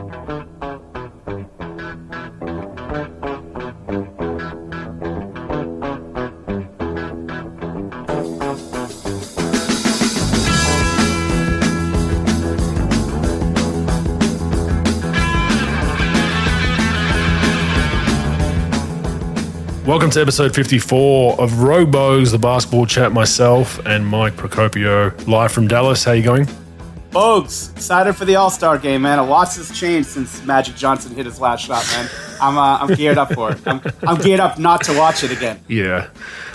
Welcome to episode 54 of Bogues, the basketball chat. Myself and Mike Procopio, live from Dallas. How you going? Bogues, excited for the All-Star game, man. A lot's has changed since Magic Johnson hit his last shot, man. I'm geared up for it. I'm geared up not to watch it again. Yeah,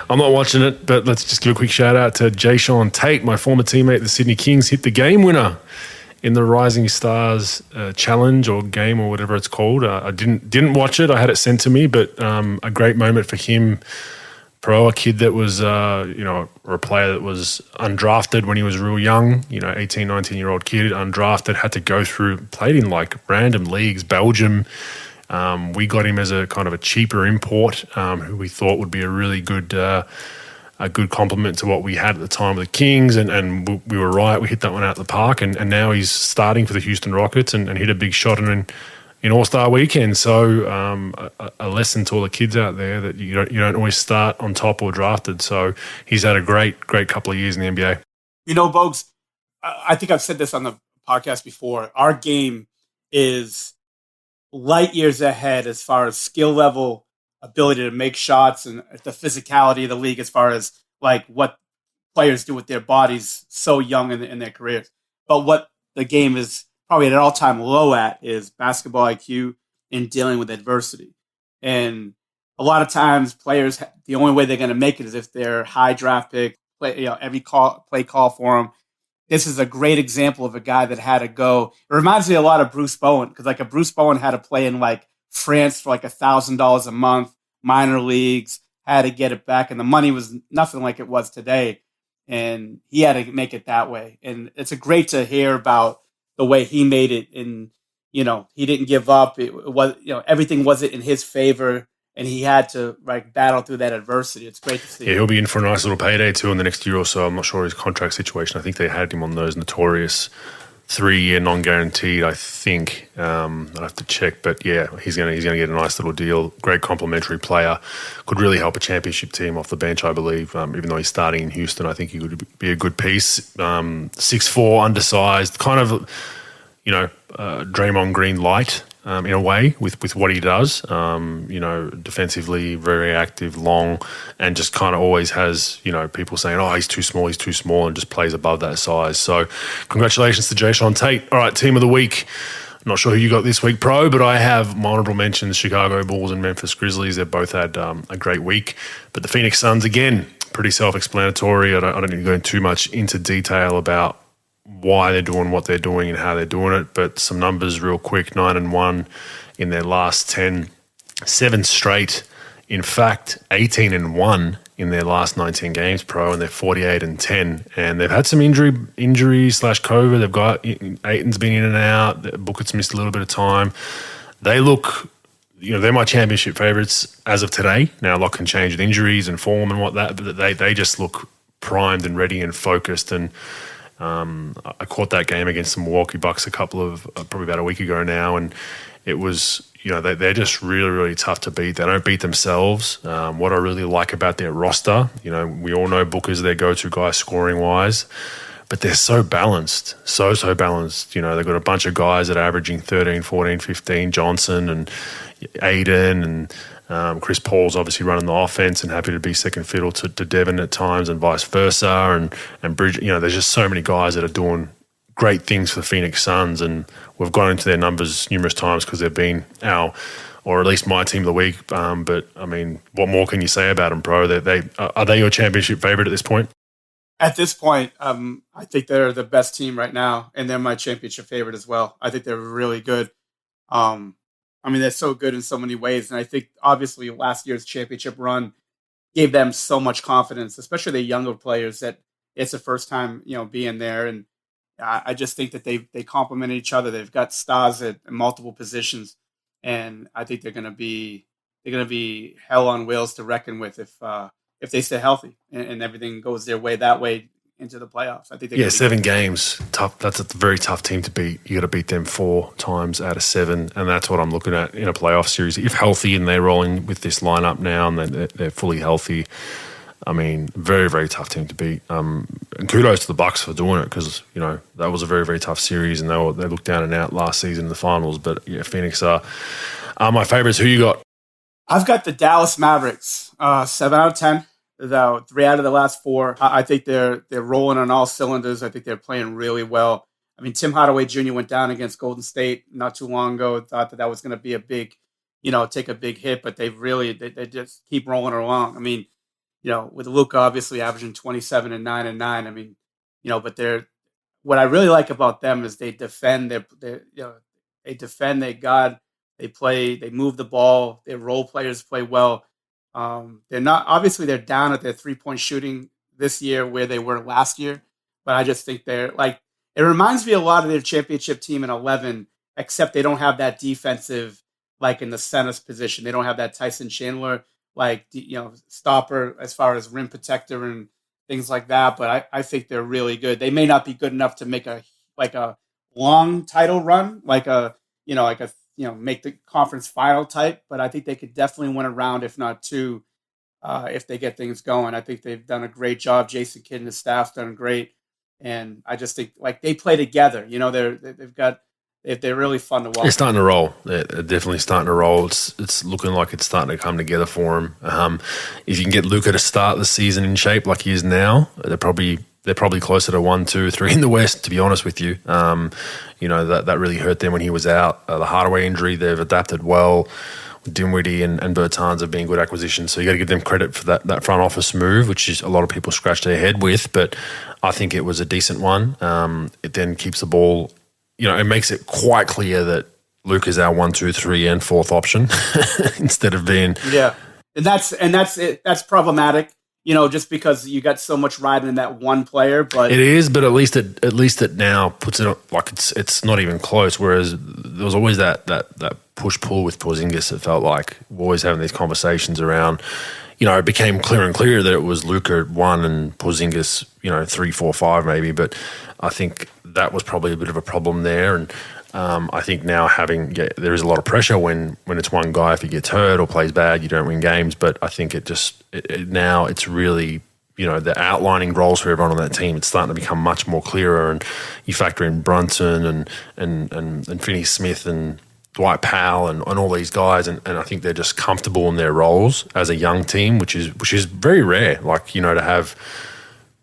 I'm not watching it, but let's just give a quick shout out to Tristan Thompson, my former teammate, the Sydney Kings, hit the game winner in the Rising Stars challenge or game or whatever it's called. I didn't watch it. I had it sent to me, but a great moment for him. A kid that was, or a player that was undrafted when he was real young, 18, 19-year-old kid, undrafted, had to go through, played in like random leagues, Belgium. We got him as a kind of a cheaper import who we thought would be a really good complement to what we had at the time with the Kings, and we were right. We hit that one out of the park, and now he's starting for the Houston Rockets and hit a big shot in All-Star Weekend. So a lesson to all the kids out there that you don't always start on top or drafted. So he's had a great couple of years in the NBA. Bogues, I think I've said this on the podcast before. Our game is light years ahead as far as skill level, ability to make shots, and the physicality of the league as far as like what players do with their bodies so young in their careers. But what the game is probably at an all-time low at is basketball IQ in dealing with adversity. And a lot of times players, the only way they're going to make it is if they're high draft pick, every play call for them. This is a great example of a guy that had to go. It reminds me a lot of Bruce Bowen, because like a Bruce Bowen had to play in like France for like $1,000 a month, minor leagues, had to get it back, and the money was nothing like it was today. And he had to make it that way. And it's great to hear about the way he made it, and he didn't give up. It was everything wasn't in his favor, and he had to battle through that adversity. It's great to see. Yeah, he'll be in for a nice little payday too in the next year or so. I'm not sure his contract situation. I think they had him on those notorious 3-year non-guaranteed. I think I'll have to check, but yeah, he's gonna get a nice little deal. Great complimentary player, could really help a championship team off the bench, I believe. Even though he's starting in Houston, I think he could be a good piece. 6'4", undersized, kind of Draymond Green light in a way with what he does. Defensively very active, long, and just kind of always has people saying, "Oh, he's too small," and just plays above that size. So, congratulations to Tristan Thompson. All right, team of the week. I'm not sure who you got this week, Pro, but I have my honorable mentions: Chicago Bulls and Memphis Grizzlies. They've both had a great week, but the Phoenix Suns again, pretty self-explanatory. I don't need to go too much into detail about why they're doing what they're doing and how they're doing it, but some numbers real quick: 9-1 in their last 10, 7 straight. In fact, 18-1 in their last 19 games, Pro, and they're 48-10. And they've had some injury/COVID. They've got Ayton's been in and out. Bogut's missed a little bit of time. They look, they're my championship favorites as of today. Now, a lot can change with injuries and form and but they just look primed and ready and focused. And I caught that game against the Milwaukee Bucks probably about a week ago now, and it was, they're just really, really tough to beat. They don't beat themselves. What I really like about their roster, we all know Booker's their go-to guy scoring-wise, but they're so balanced, so balanced. They've got a bunch of guys that are averaging 13, 14, 15, Johnson and Aiden, and Chris Paul's obviously running the offense and happy to be second fiddle to Devin at times, and vice versa. And Bridge, there's just so many guys that are doing great things for the Phoenix Suns, and we've gone into their numbers numerous times because they've been or at least my team of the week. But I mean, what more can you say about them, Pro? Are they your championship favorite at this point? At this point, I think they're the best team right now, and they're my championship favorite as well. I think they're really good. They're so good in so many ways. And I think, obviously, last year's championship run gave them so much confidence, especially the younger players, that it's the first time, being there. And I just think that they complement each other. They've got stars at multiple positions. And I think they're going to be hell on wheels to reckon with if they stay healthy and everything goes their way that way, into the playoffs. I think they're 7 games, tough. That's a very tough team to beat. You got to beat them 4 times out of 7, and that's what I'm looking at in a playoff series. If healthy and they're rolling with this lineup now and they're fully healthy, I mean, very, very tough team to beat. And kudos to the Bucks for doing it because, that was a very, very tough series and they looked down and out last season in the finals. But, yeah, Phoenix are my favorites. Who you got? I've got the Dallas Mavericks, 7 out of 10. Though 3 out of the last 4. I think they're rolling on all cylinders. I think they're playing really well. I mean, Tim Hardaway Jr. went down against Golden State not too long ago. Thought that was going to be a big, take a big hit, but they just keep rolling along. I mean, with Luka obviously averaging 27 and 9 and 9. I mean, but what I really like about them is they defend. They defend. They move the ball. Their role players play well. They're down at their 3-point shooting this year where they were last year, but I just think it reminds me a lot of their championship team in 11, except they don't have that defensive, like in the center's position. They don't have that Tyson Chandler, stopper as far as rim protector and things like that. But I think they're really good. They may not be good enough to make a long title run, make the conference final type, but I think they could definitely win a round, if not 2, if they get things going. I think they've done a great job. Jason Kidd and his staff's done great. And I just think they play together. They're really fun to watch. They're starting to roll. They're definitely starting to roll. It's looking like it's starting to come together for them. If you can get Luka to start the season in shape like he is now, they're probably closer to 1, 2, 3 in the West, to be honest with you. That really hurt them when he was out. The Hardaway injury, they've adapted well. Dinwiddie and Bertans have been good acquisitions. So you got to give them credit for that front office move, which is a lot of people scratch their head with. But I think it was a decent one. It then keeps the ball, it makes it quite clear that Luke is our 1, 2, 3 and 4th option instead of being. Yeah. And that's problematic. Just because you got so much riding in that one player, but it is. But at least it now puts it like it's not even close. Whereas there was always that push pull with Porzingis. It felt like we're always having these conversations around. It became clearer and clearer that it was Luka 1 and Porzingis 3, 4, 5 maybe. But I think that was probably a bit of a problem there. And I think now there is a lot of pressure when it's one guy. If he gets hurt or plays bad, you don't win games. But I think now it's really, the outlining roles for everyone on that team. It's starting to become much more clearer, and you factor in Brunson and Finney Smith and Dwight Powell and all these guys, and I think they're just comfortable in their roles as a young team, which is very rare. To have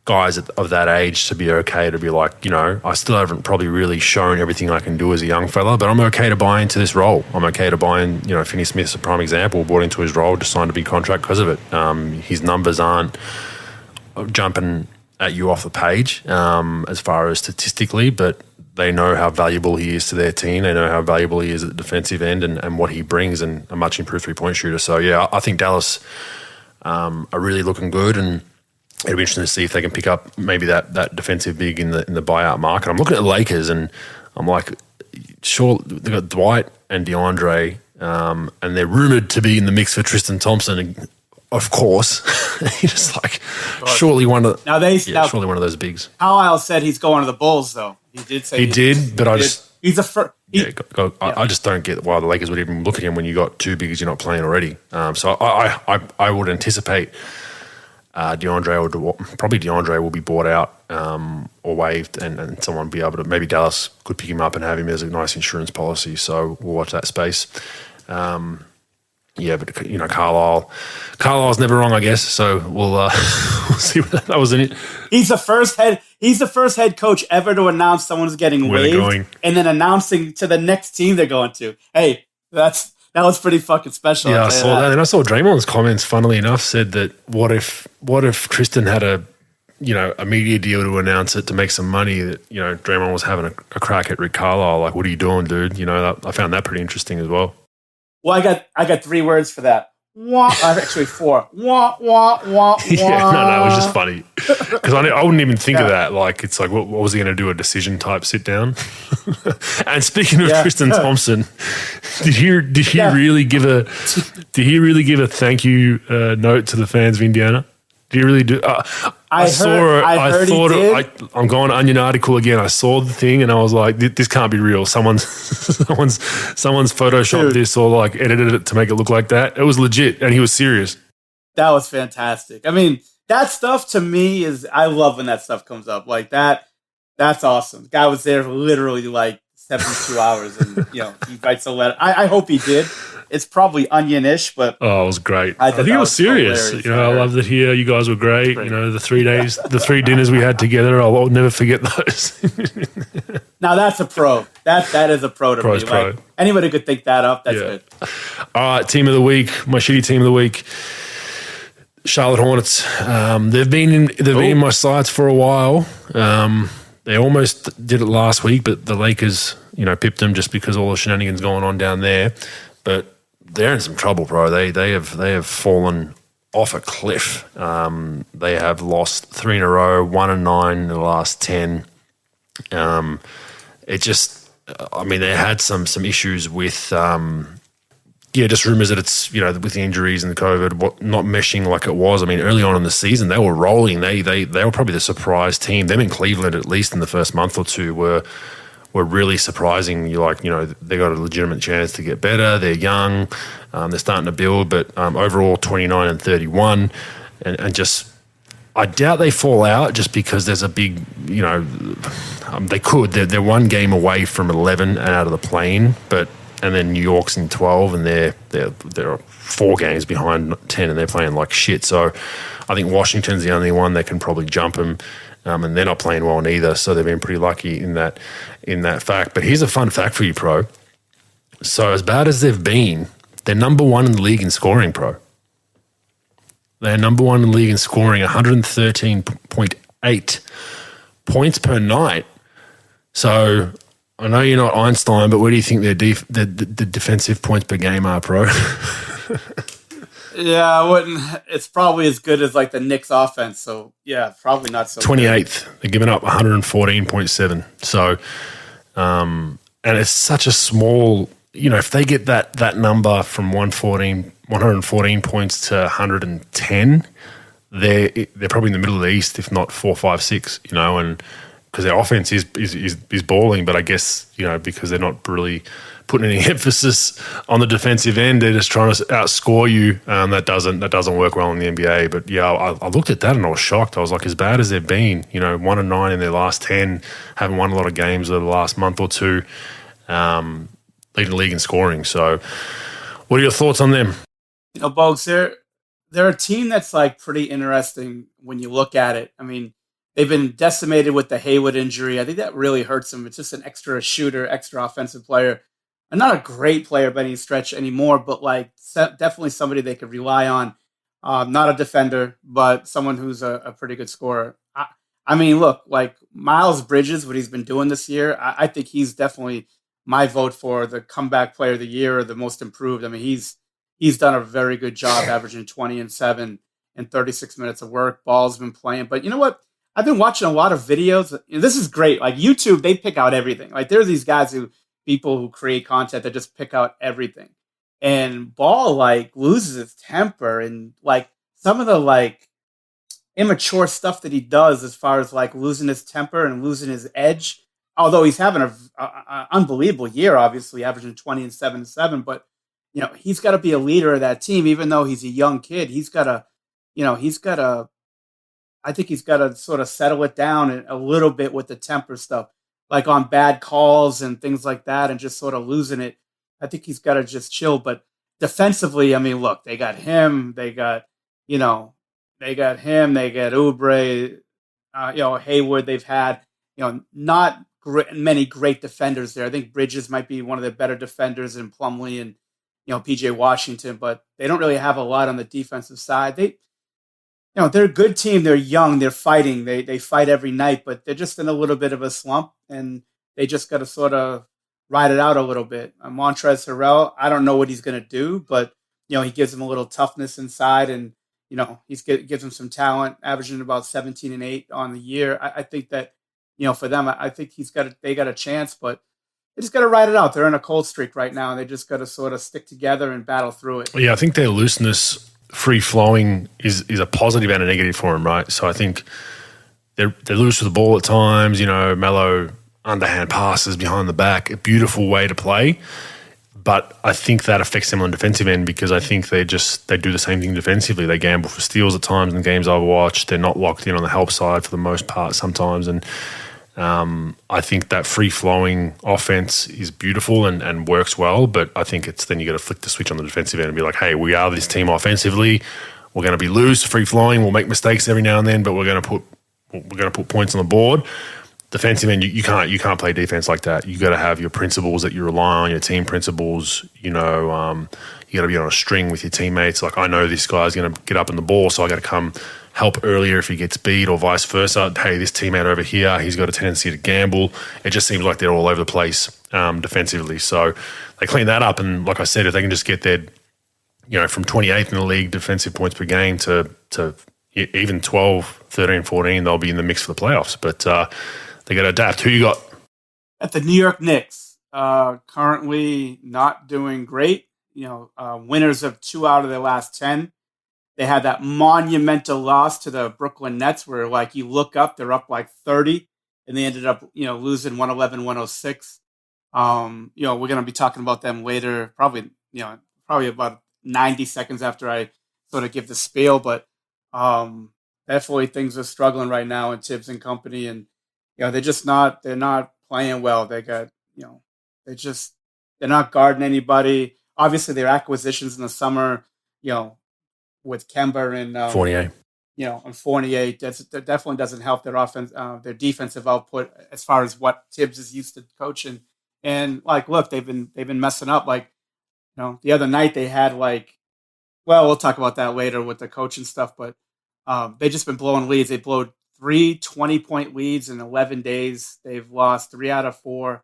guys of that age to be okay to be like, I still haven't probably really shown everything I can do as a young fella, but I'm okay to buy into this role. I'm okay to buy in, Finney Smith's a prime example, bought into his role, just signed a big contract because of it. His numbers aren't jumping at you off the page as far as statistically, but they know how valuable he is to their team. They know how valuable he is at the defensive end and what he brings, and a much improved 3-point shooter. So, yeah, I think Dallas are really looking good, and it'll be interesting to see if they can pick up maybe that defensive big in the buyout market. I'm looking at the Lakers, and I'm like, sure, they've got Dwight and DeAndre, and they're rumored to be in the mix for Tristan Thompson, of course. Just like, surely one of those bigs. Carlisle said he's going to the Bulls, though. He did say he did, but I just. He's a first. I just don't get why the Lakers would even look at him when you got 2 bigs you're not playing already. So I would anticipate DeAndre will be bought out or waived, and someone will be able to, maybe Dallas could pick him up and have him as a nice insurance policy. So we'll watch that space. But Carlisle's never wrong, I guess. So we'll see what that was in it. He's the first head coach ever to announce someone's getting waived and then announcing to the next team they're going to. Hey, that was pretty fucking special. Yeah, I saw that. And I saw Draymond's comments, funnily enough, said that what if Tristan had a media deal to announce it to make some money, that, Draymond was having a crack at Rick Carlisle. Like, what are you doing, dude? I found that pretty interesting as well. Well, I got 3 words for that. Actually 4. Wah, wah, wah, wah. Yeah, it was just funny. Because I wouldn't even think of that. Like, it's like, what was he going to do, a decision type sit down? And speaking of Tristan Thompson, did he really give a thank you note to the fans of Indiana? Did he really do? I saw it. I heard thought he did. I'm going Onion article again. I saw the thing and I was like, this can't be real. Someone's photoshopped this or like edited it to make it look like that. It was legit, and he was serious. That was fantastic. I mean, that stuff to me I love when that stuff comes up like that. That's awesome. The guy was there for literally like 72 hours, and he writes a letter. I hope he did. It's probably Onion-ish, but it was great. I think it was serious. I loved it here. You guys were great. The 3 days, the 3 dinners we had together, I'll never forget those. Now that's a pro. That is a pro to Pro's me. pro. Like, anybody could think that up. That's good. All right, team of the week. My shitty team of the week. Charlotte Hornets. They've been in my sights for a while. They almost did it last week, but the Lakers, pipped them just because all the shenanigans going on down there. But they're in some trouble, bro. They have fallen off a cliff. They have lost 3 in a row, 1-9 in the last 10. They had some issues with just rumors that it's with the injuries and the COVID, not meshing like it was. I mean, early on in the season, they were rolling. They were probably the surprise team. Them in Cleveland, at least in the first month or two, were really surprising. They got a legitimate chance to get better. They're young, they're starting to build, but overall 29-31, and just I doubt they fall out just because there's a big, they could. They're one game away from 11 and out of the play-in, and then New York's in 12, and they're 4 games behind 10, and they're playing like shit. So I think Washington's the only one that can probably jump them. And they're not playing well either, so they've been pretty lucky in that fact. But here's a fun fact for you, Pro. So as bad as they've been, they're number 1 in the league in scoring, Pro. They're number 1 in the league in scoring, 113.8 points per night. So I know you're not Einstein, but where do you think the defensive points per game are, Pro? Yeah, I wouldn't. It's probably as good as like the Knicks offense. So yeah, probably not so. 28th. They're giving up 114.7. So, and it's such a small. If they get that number from 114 points to 110, they're probably in the middle of the East, if not 4, 5, 6. And because their offense is balling, but I guess because they're not really putting any emphasis on the defensive end, they're just trying to outscore you. That doesn't work well in the NBA. But yeah, I looked at that and I was shocked. I was like, as bad as they've been, 1-9 in their last 10, haven't won a lot of games over the last month or two, leading the league in scoring. So, what are your thoughts on them? Bogues, they're a team that's like pretty interesting when you look at it. I mean, they've been decimated with the Hayward injury. I think that really hurts them. It's just an extra shooter, extra offensive player. And not a great player by any stretch anymore, but like definitely somebody they could rely on. Not a defender, but someone who's a pretty good scorer. I mean, look, like Miles Bridges, what he's been doing this year, I think he's definitely my vote for the comeback player of the year or the most improved. I mean, he's done a very good job averaging 20 and 7 in 36 minutes of work. Ball's been playing. But you know what? I've been watching a lot of videos. This is great. Like YouTube, they pick out everything. Like there are these guys people who create content that just pick out everything. And Ball like loses his temper and like some of the like immature stuff that he does as far as like losing his temper and losing his edge. Although he's having a unbelievable year, obviously averaging 20 and 7, but he's got to be a leader of that team, even though he's a young kid. I think he's got to sort of settle it down a little bit with the temper stuff, like on bad calls and things like that, and just sort of losing it. I think he's got to just chill. But defensively, I mean, look, they got him, they got Oubre, Hayward. They've had, not many great defenders there. I think Bridges might be one of the better defenders in Plumlee and, PJ Washington, but they don't really have a lot on the defensive side. They're a good team. They're young. They're fighting. They fight every night, but they're just in a little bit of a slump, and they just got to sort of ride it out a little bit. Montrezl Harrell, I don't know what he's going to do, but he gives them a little toughness inside, and gives them some talent, averaging about 17 and 8 on the year. I think that for them, I think they got a chance, but they just got to ride it out. They're in a cold streak right now, and they just got to sort of stick together and battle through it. Yeah, I think their looseness free flowing is a positive and a negative for him, right? So I think they lose to the ball at times. Melo underhand passes behind the back, a beautiful way to play. But I think that affects them on the defensive end because I think they do the same thing defensively. They gamble for steals at times in the games I've watched. They're not locked in on the help side for the most part sometimes. And I think that free-flowing offense is beautiful and works well, but I think then you got to flick the switch on the defensive end and be like, hey, we are this team offensively. We're going to be loose, free-flowing. We'll make mistakes every now and then, but we're going to put points on the board. Defensive end, you can't play defense like that. You got to have your principles that you rely on, your team principles. You got to be on a string with your teammates. Like, I know this guy's going to get up in the ball, so I got to come help earlier if he gets beat, or vice versa. Hey, this teammate over here, he's got a tendency to gamble. It just seems like they're all over the place defensively. So they clean that up, and like I said, if they can just get their, from 28th in the league defensive points per game to even 12, 13, 14, they'll be in the mix for the playoffs. But they got to adapt. Who you got? At the New York Knicks, currently not doing great. Winners of 2 out of their last 10. They had that monumental loss to the Brooklyn Nets where, like, you look up, they're up like 30, and they ended up, losing 111-106. We're going to be talking about them later, probably about 90 seconds after I sort of give the spiel, but definitely things are struggling right now in Tibbs and company, and they're not playing well. They got, they're not guarding anybody. Obviously, their acquisitions in the summer, with Kemba and Fournier. And Fournier, that definitely doesn't help their offense, their defensive output as far as what Tibbs is used to coaching. And look, they've been messing up. The other night they had we'll talk about that later with the coaching stuff, but they just been blowing leads. They blew 3 20-point leads in 11 days. They've lost 3 out of 4.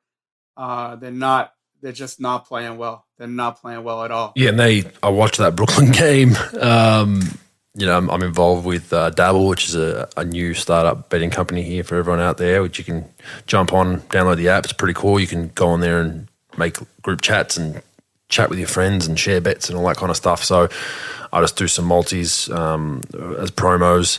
They're just not playing well. They're not playing well at all. Yeah, and I watched that Brooklyn game. I'm involved with Dabble, which is a new startup betting company here for everyone out there, which you can jump on, download the app. It's pretty cool. You can go on there and make group chats and chat with your friends and share bets and all that kind of stuff. So I just do some multis as promos.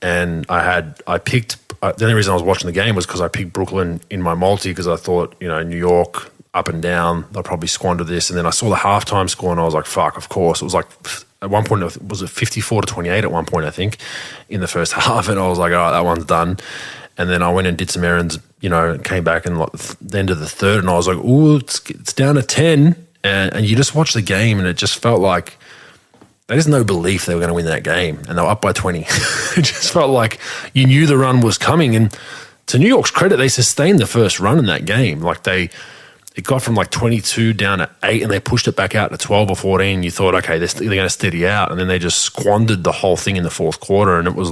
And the only reason I was watching the game was because I picked Brooklyn in my multi because I thought, New York up and down, they'll probably squander this. And then I saw the halftime score and I was like, fuck, of course. It was at one point, was it 54-28 at one point, I think, in the first half. And I was like, all right, that one's done. And then I went and did some errands, came back and the end of the third and I was like, ooh, it's down to 10. And you just watch the game and it just felt like there's no belief they were going to win that game, and they were up by 20. It just felt like you knew the run was coming. And to New York's credit, they sustained the first run in that game. It got from 22 down to 8, and they pushed it back out to 12 or 14. You thought, okay, they're going to steady out, and then they just squandered the whole thing in the fourth quarter. And it was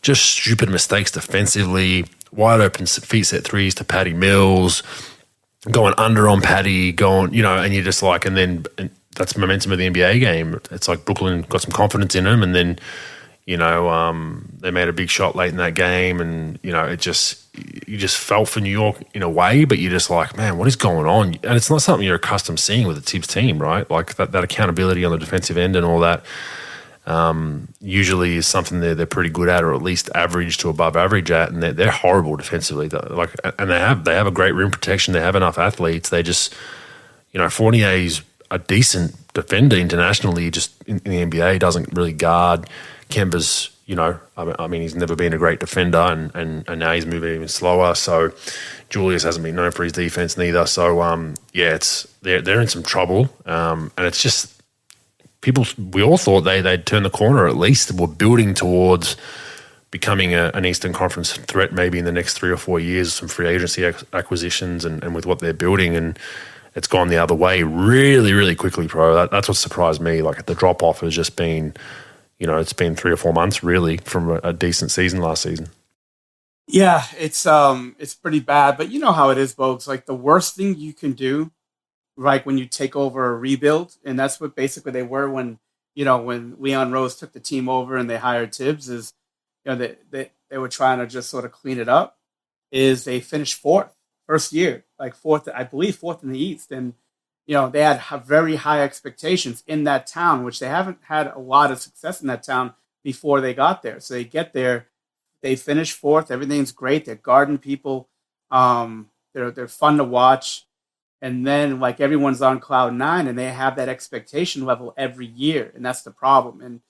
just stupid mistakes defensively, wide open feet set threes to Patty Mills, going under on Patty, and you're just and that's momentum of the NBA game. It's like Brooklyn got some confidence in them, and then, they made a big shot late in that game, and, you just felt for New York in a way, but you're just like, man, what is going on? And it's not something you're accustomed seeing with a Tibbs team, right? That accountability on the defensive end and all that usually is something they're pretty good at, or at least average to above average at, and they're horrible defensively. And they have a great rim protection. They have enough athletes. They just, Fournier's a decent defender internationally, just in the NBA, doesn't really guard. Kemba's, he's never been a great defender, and now he's moving even slower. So Julius hasn't been known for his defense neither. So they're in some trouble, and it's just we all thought they'd turn the corner at least. We're building towards becoming an Eastern Conference threat maybe in the next 3 or 4 years, some free agency acquisitions and with what they're building, and it's gone the other way really, really quickly, Pro. That's what surprised me. The drop-off has just been, it's been 3 or 4 months really from a decent season last season. Yeah, it's pretty bad, but you know how it is, Bogues. The worst thing you can do, when you take over a rebuild, and that's what basically they were when Leon Rose took the team over and they hired Tibbs, is they were trying to just sort of clean it up. Is they finished fourth first year, fourth, I believe fourth in the East, and they had very high expectations in that town, which they haven't had a lot of success in that town before they got there. So they get there, they finish fourth, everything's great. They're garden people. They're fun to watch. And then like everyone's on cloud nine and they have that expectation level every year. And that's the problem. And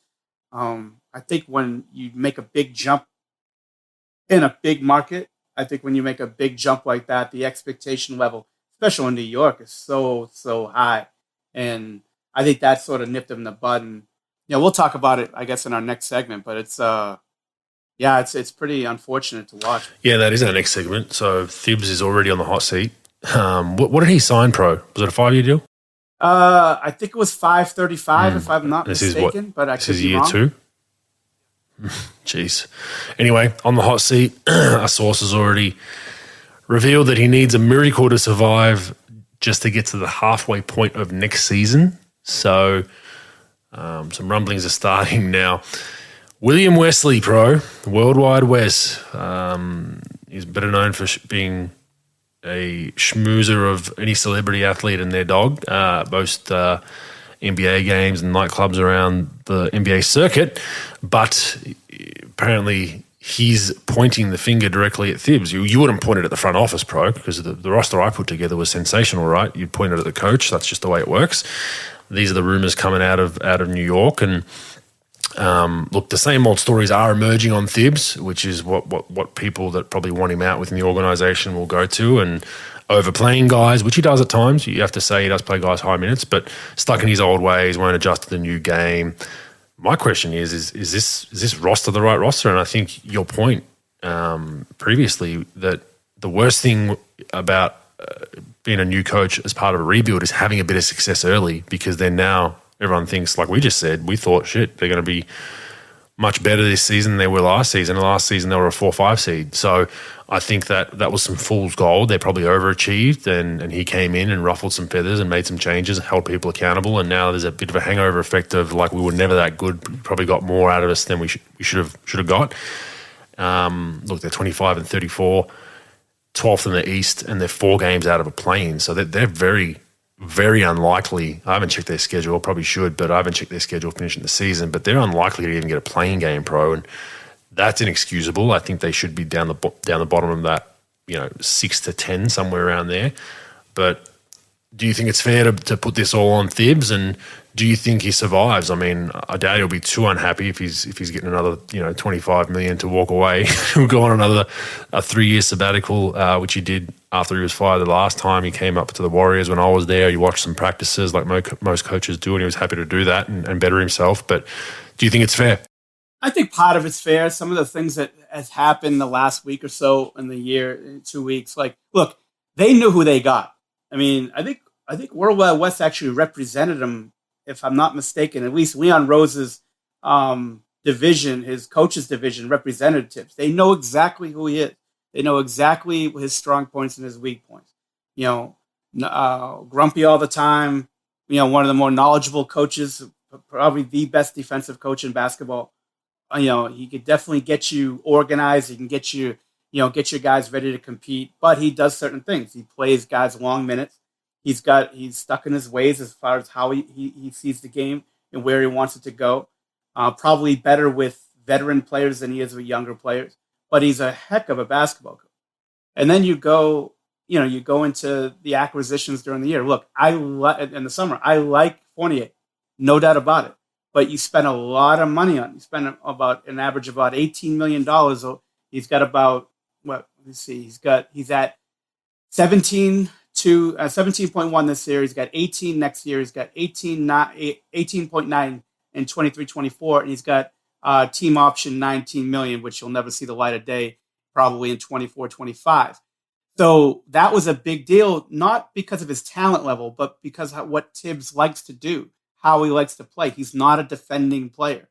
I think when you make a big jump in a big market, I think when you make a big jump like that, the expectation level, especially in New York, is so high. And I think that sort of nipped them in the bud. And we'll talk about it, I guess, in our next segment. But it's it's pretty unfortunate to watch. Yeah, that is our next segment. So Thibs is already on the hot seat. What did he sign, pro? Was it a 5-year deal? I think it was $535, if I'm not mistaken. But I could be year wrong. 2. Jeez. Anyway, on the hot seat, our source has already revealed that he needs a miracle to survive just to get to the halfway point of next season. So some rumblings are starting now. William Wesley, pro, Worldwide Wes. He's better known for being a schmoozer of any celebrity athlete and their dog. Most NBA games and nightclubs around the NBA circuit. But apparently he's pointing the finger directly at Thibs. You wouldn't point it at the front office, pro, because the roster I put together was sensational, right? You'd point it at the coach. That's just the way it works. These are the rumors coming out of New York. And look, the same old stories are emerging on Thibs, which is what people that probably want him out within the organization will go to, and overplaying guys, which he does at times. You have to say he does play guys high minutes, but stuck in his old ways, won't adjust to the new game. My question is this roster the right roster? And I think your point previously that the worst thing about being a new coach as part of a rebuild is having a bit of success early, because then now everyone thinks, like we just said, we thought, shit, they're going to be much better this season than they were last season. And last season they were a 4-5 seed. So I think that was some fool's gold. They probably overachieved, and he came in and ruffled some feathers and made some changes, held people accountable. And now there's a bit of a hangover effect of like we were never that good. Probably got more out of us than we should have got. Look, they're 25 and 34, 12th in the East, and they're 4 games out of a play-in. So they're very, very unlikely. I haven't checked their schedule. Probably should, but I haven't checked their schedule finishing the season. But they're unlikely to even get a playing game, pro, and that's inexcusable. I think they should be down the bottom of that, 6 to 10, somewhere around there. But do you think it's fair to put this all on Thibs, and do you think he survives? I mean, I doubt he'll be too unhappy if he's getting another $25 million to walk away. He'll go on another 3-year sabbatical, which he did after he was fired the last time. He came up to the Warriors when I was there. He watched some practices like most coaches do, and he was happy to do that and better himself. But do you think it's fair? I think part of it's fair. Some of the things that has happened the last week or so in the year, 2 weeks, like, look, they knew who they got. I mean, I think Worldwide West actually represented him, if I'm not mistaken. At least Leon Rose's division, his coach's division, representatives. They know exactly who he is. They know exactly his strong points and his weak points. Grumpy all the time. One of the more knowledgeable coaches, probably the best defensive coach in basketball. He could definitely get you organized. He can get you, get your guys ready to compete. But he does certain things. He plays guys long minutes. He's stuck in his ways as far as how he sees the game and where he wants it to go. Probably better with veteran players than he is with younger players. But he's a heck of a basketball coach. And then you go into the acquisitions during the year. Look, in the summer, I like Fournier, no doubt about it. But you spend a lot of money on. You spend about an average of about $18 million. He's got about he's at 17.1 this year. He's got 18 next year. He's got 18.9 in 23-24, and he's got team option $19 million, which you'll never see the light of day probably in 24-25. So that was a big deal, not because of his talent level, but because of what Thibs likes to do, how he likes to play. He's not a defending player,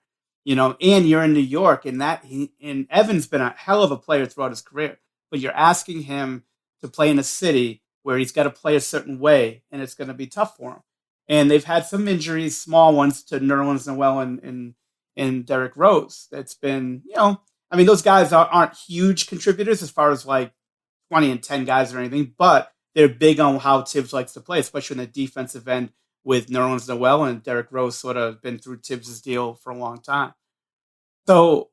and you're in New York, and Evan's been a hell of a player throughout his career, but you're asking him to play in a city where he's got to play a certain way, and it's going to be tough for him. And they've had some injuries, small ones, to Nerlens Noel and Derrick Rose. That's been, those guys aren't huge contributors as far as like 20 and 10 guys or anything, but they're big on how Tibbs likes to play, especially in the defensive end with Nerlens Noel and Derrick Rose sort of been through Tibbs' deal for a long time. So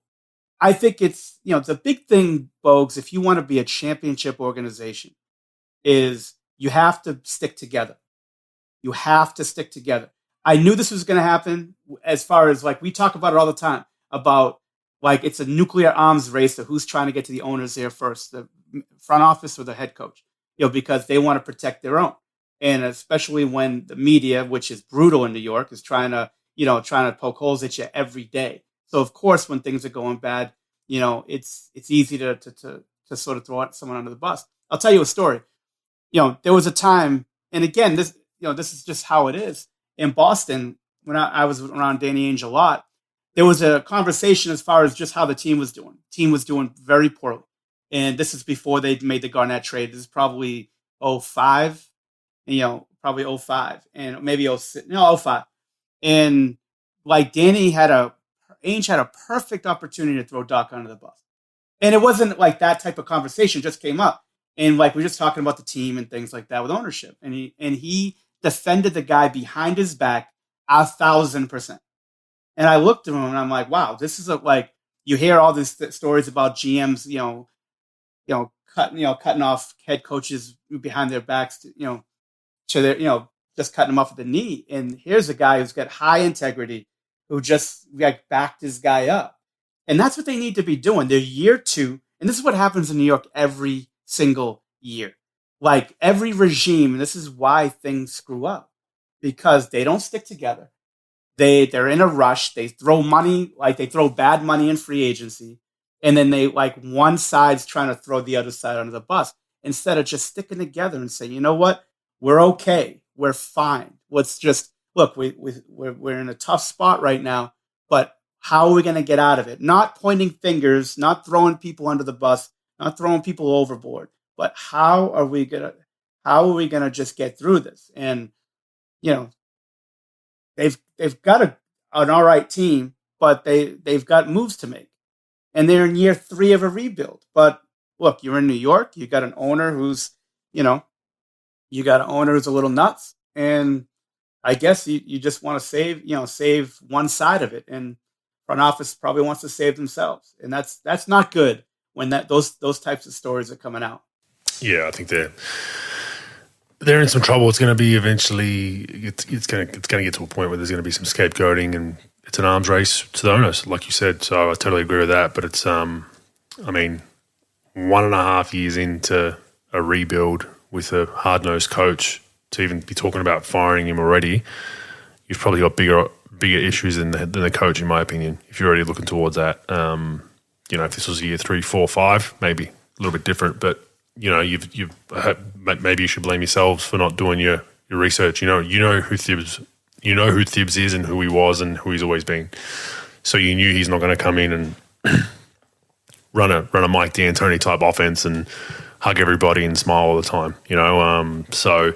I think it's, the big thing, Bogues, if you want to be a championship organization, is you have to stick together. You have to stick together. I knew this was going to happen as far as like we talk about it all the time about like it's a nuclear arms race to who's trying to get to the owners there first, the front office or the head coach, because they want to protect their own. And especially when the media, which is brutal in New York, is trying to poke holes at you every day. So of course, when things are going bad, it's easy to sort of throw someone under the bus. I'll tell you a story. There was a time, and again, this is just how it is in Boston. When I was around Danny Ainge a lot, there was a conversation as far as just how the team was doing. Team was doing very poorly, and this is before they made the Garnett trade. This is probably 05, probably 05, and maybe 06, 05, and like Ainge had a perfect opportunity to throw Doc under the bus, and it wasn't like that type of conversation just came up. And like we're just talking about the team and things like that with ownership. And he defended the guy behind his back 1,000%. And I looked at him and I'm like, wow, this is like you hear all these stories about GMs, cutting off head coaches behind their backs, to their, just cutting them off with the knee. And here's a guy who's got high integrity who just like backed his guy up. And that's what they need to be doing. They're year 2. And this is what happens in New York every single year. Like every regime, and this is why things screw up, because they don't stick together. They're in a rush. They throw money, like they throw bad money in free agency, and then they like one side's trying to throw the other side under the bus instead of just sticking together and saying, you know what, we're okay, we're fine. Let's just look. We're in a tough spot right now, but how are we going to get out of it? Not pointing fingers, not throwing people under the bus, not throwing people overboard, but how are we gonna just get through this? And they've got an all right team, but they've got moves to make, and they're in year 3 of a rebuild. But look, you're in New York. You got an owner who's a little nuts, and I guess you just want to save one side of it, and front office probably wants to save themselves, and that's not good when those types of stories are coming out. Yeah, I think they're in some trouble. It's going to be eventually. It's going to get to a point where there's going to be some scapegoating, and it's an arms race to the owners, like you said. So I totally agree with that. But it's 1.5 years into a rebuild with a hard-nosed coach to even be talking about firing him already, you've probably got bigger issues than the coach, in my opinion. If you're already looking towards that, if this was year 3, 4, 5, maybe a little bit different. But you've maybe you should blame yourselves for not doing your research. You know who Thibs is and who he was and who he's always been. So you knew he's not going to come in and run a Mike D'Antoni type offense and hug everybody and smile all the time. So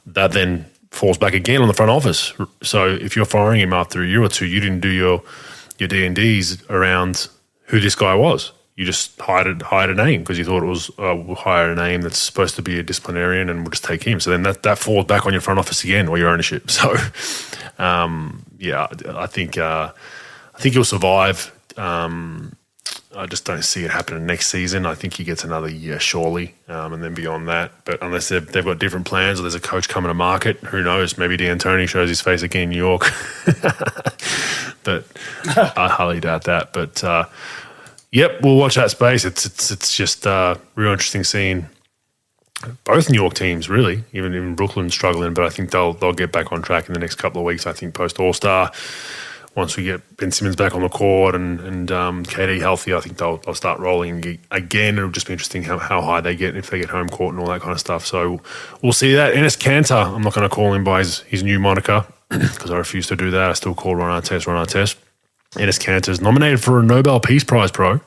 that then falls back again on the front office. So if you're firing him after a year or two, you didn't do your D&Ds around who this guy was. You just hired a name because you thought it was we'll hire a name that's supposed to be a disciplinarian and we'll just take him. So then that falls back on your front office again or your ownership. So I think he'll survive. I just don't see it happening next season. I think he gets another year surely, and then beyond that. But unless they've got different plans or there's a coach coming to market, who knows? Maybe D'Antoni shows his face again in New York. But I highly doubt that. But yep, we'll watch that space. It's just real interesting seeing both New York teams, really. Even Brooklyn struggling, but I think they'll get back on track in the next couple of weeks. I think post All-Star, once we get Ben Simmons back on the court and KD healthy, I think they'll start rolling again. It'll just be interesting how high they get if they get home court and all that kind of stuff. So we'll see that. Enes Kanter, I'm not going to call him by his new moniker because I refuse to do that. I still call Ron Artest. Enes Kanter is nominated for a Nobel Peace Prize, bro.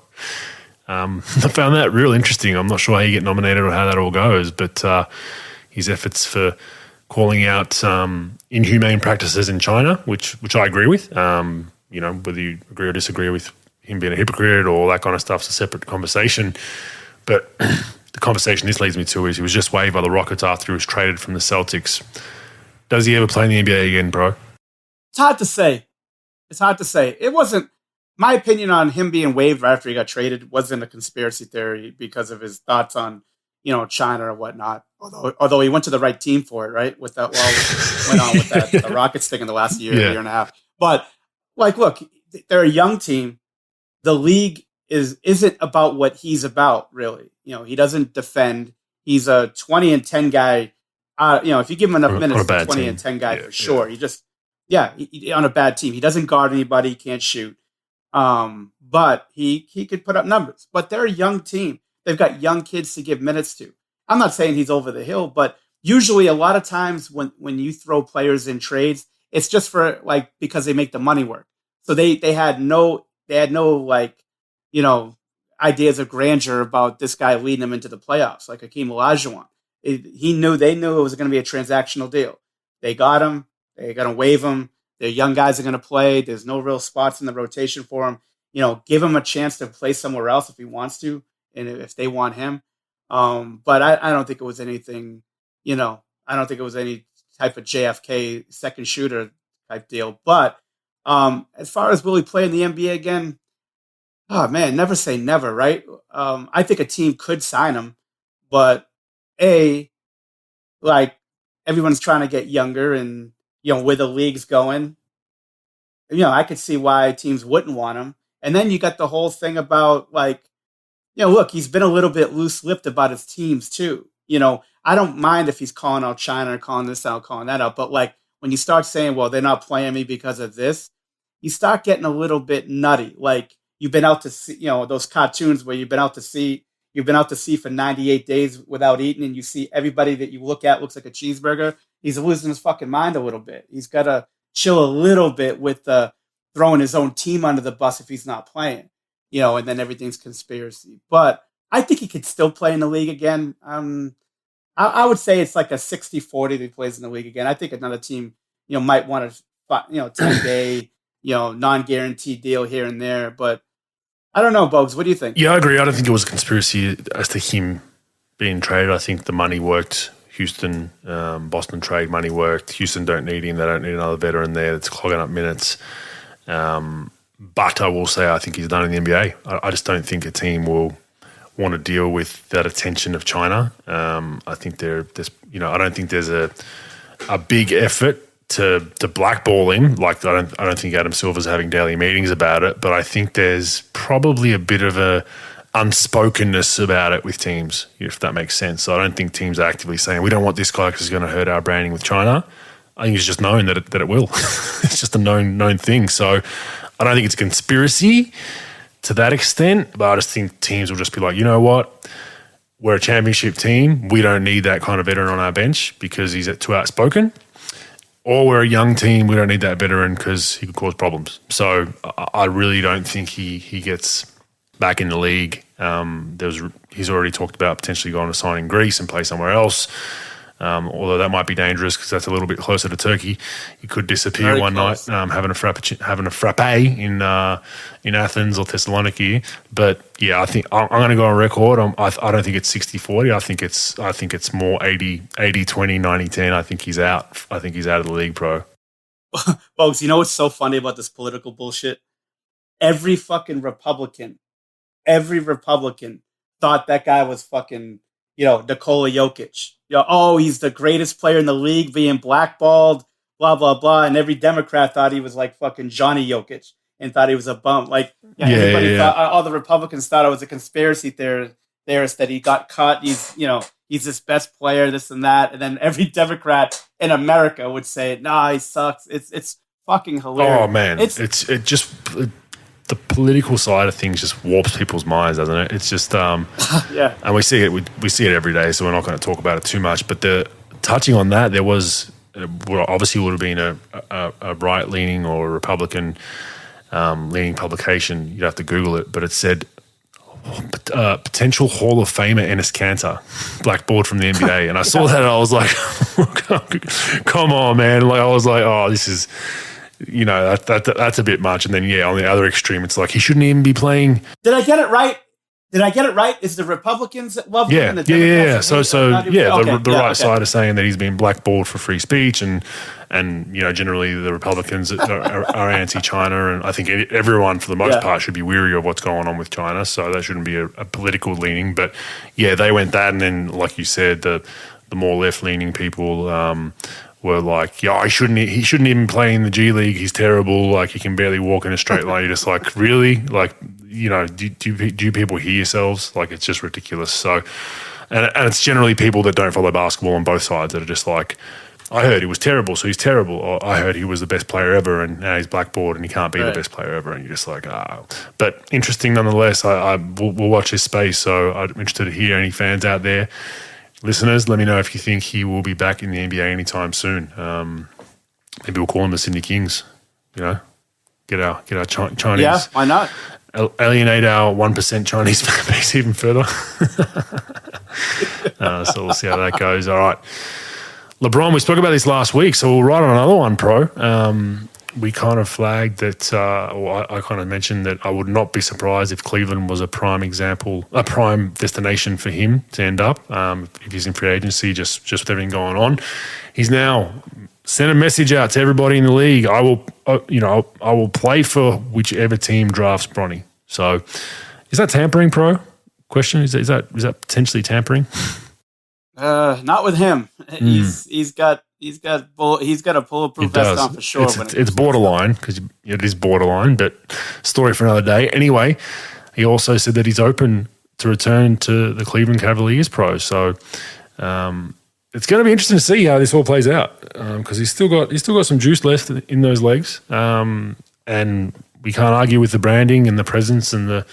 I found that real interesting. I'm not sure how you get nominated or how that all goes, but his efforts for calling out inhumane practices in China, which I agree with. Whether you agree or disagree with him being a hypocrite or all that kind of stuff's a separate conversation. But the conversation this leads me to is he was just waived by the Rockets after he was traded from the Celtics. Does he ever play in the NBA again, bro? It's hard to say. It wasn't, my opinion on him being waived right after he got traded wasn't a conspiracy theory because of his thoughts on, China or whatnot. Although he went to the right team for it, right? With that, went on with that the Rockets thing in the last year and a half. But look, they're a young team. The league isn't about what he's about, really. He doesn't defend. He's a 20-10 guy. If you give him enough minutes, a 20-10 guy for sure. He on a bad team. He doesn't guard anybody. He can't shoot. But he could put up numbers. But they're a young team. They've got young kids to give minutes to. I'm not saying he's over the hill, but usually a lot of times when you throw players in trades, it's just for because they make the money work. So they had no ideas of grandeur about this guy leading them into the playoffs, like Hakeem Olajuwon. They knew it was going to be a transactional deal. They got him. They're going to waive him. Their young guys are going to play. There's no real spots in the rotation for him. Give him a chance to play somewhere else if he wants to, and if they want him. But I don't think it was anything. I don't think it was any type of JFK second shooter type deal. But as far as will he play in the NBA again? Oh man, never say never, right? I think a team could sign him, but everyone's trying to get younger, and where the league's going, I could see why teams wouldn't want him. And then you got the whole thing about look, he's been a little bit loose-lipped about his teams too. I don't mind if he's calling out China or calling this out, calling that out, but when you start saying, well, they're not playing me because of this, you start getting a little bit nutty. You've been out to see, those cartoons where you've been out to sea for 98 days without eating, and you see everybody that you look at looks like a cheeseburger. He's losing his fucking mind a little bit. He's got to chill a little bit with throwing his own team under the bus if he's not playing, and then everything's conspiracy. But I think he could still play in the league again. I would say it's like a 60-40 that he plays in the league again. I think another team, might want to, 10-day, non-guaranteed deal here and there. But I don't know, Bogues. What do you think? Yeah, I agree. I don't think it was a conspiracy as to him being traded. I think the money worked. Houston, Boston trade money worked. Houston don't need him. They don't need another veteran there that's clogging up minutes. But I will say I think he's done in the NBA. I just don't think a team will want to deal with that attention of China. I think there's I don't think there's a big effort to blackball him. I don't think Adam Silver's having daily meetings about it, but I think there's probably a bit of a unspokenness about it with teams, if that makes sense. So I don't think teams are actively saying, we don't want this guy because it's going to hurt our branding with China. I think it's just known that it will. It's just a known thing. So I don't think it's a conspiracy to that extent, but I just think teams will just be like, you know what? We're a championship team. We don't need that kind of veteran on our bench because he's too outspoken. Or we're a young team. We don't need that veteran because he could cause problems. So I really don't think he gets back in the league. He's already talked about potentially going to sign in Greece and play somewhere else. Although that might be dangerous because that's a little bit closer to Turkey. He could disappear Very one close. night, having a frappe in Athens or Thessaloniki. But yeah, I think I'm going to go on record. I don't think it's 60-40. I think it's more 80-20, 90-10. I think he's out. I think he's out of the league, bro. Folks, you know what's so funny about this political bullshit? Every fucking Republican thought that guy was fucking, Nikola Jokic. He's the greatest player in the league being blackballed, blah, blah, blah. And every Democrat thought he was like fucking Johnny Jokic and thought he was a bum. Everybody thought, all the Republicans thought it was a conspiracy theorist that he got cut. He's this best player, this and that. And then every Democrat in America would say, nah, he sucks. It's fucking hilarious. Oh man, the political side of things just warps people's minds, doesn't it? It's just yeah. And we see it. We see it every day, so we're not going to talk about it too much. But touching on that, there was obviously would have been a right-leaning or a Republican leaning publication. You'd have to Google it, but it said potential Hall of Famer Enes Kanter blackballed from the NBA, and I saw that and I was like, come on, man! I was like, oh, this is. That's a bit much. And then, on the other extreme, it's like he shouldn't even be playing. Did I get it right? Did I get it right? Is the Republicans that love him? Yeah, And the yeah. Democrats So that hate him? yeah, Okay, the right okay. side is saying that he's been blackballed for free speech, and generally the Republicans are anti-China, and I think everyone for the most part should be weary of what's going on with China. So that shouldn't be a political leaning, but yeah, they went that, and then like you said, the more left-leaning people were like, yeah, he shouldn't even play in the G League. He's terrible. Like, he can barely walk in a straight line. You're just like, really? Like, do people hear yourselves? Like, it's just ridiculous. So, and it's generally people that don't follow basketball on both sides that are just like, I heard he was terrible, so he's terrible. Or I heard he was the best player ever, and now he's blackballed and he can't be the best player ever. And you're just like, ah. But interesting nonetheless. We'll watch his space. So I'm interested to hear any fans out there. Listeners, let me know if you think he will be back in the NBA anytime soon. Maybe we'll call him the Sydney Kings. Get our Chinese. Yeah, why not? Alienate our 1% Chinese fan base even further. So we'll see how that goes. All right, LeBron. We spoke about this last week, so we'll write on another one, Pro. We kind of flagged that, I kind of mentioned that I would not be surprised if Cleveland was a prime destination for him to end up. If he's in free agency, just with everything going on, he's now sent a message out to everybody in the league. I will play for whichever team drafts Bronny. So, is that tampering, Pro? Question: Is that potentially tampering? Not with him. He's got a bulletproof vest on for sure. It's borderline, because it is borderline, but story for another day. Anyway, he also said that he's open to return to the Cleveland Cavaliers, Pro. So it's going to be interesting to see how this all plays out, because he's still got some juice left in those legs, and we can't argue with the branding and the presence and the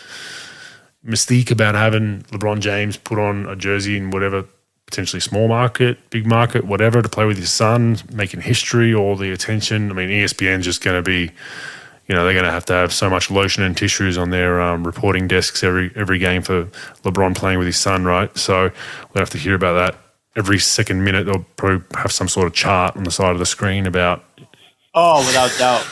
mystique about having LeBron James put on a jersey in whatever, potentially small market, big market, whatever, to play with his son, making history, all the attention. I mean, ESPN's just going to be, they're going to have so much lotion and tissues on their reporting desks every game for LeBron playing with his son, right? So we'll have to hear about that every second minute. They'll probably have some sort of chart on the side of the screen about. Oh, without doubt.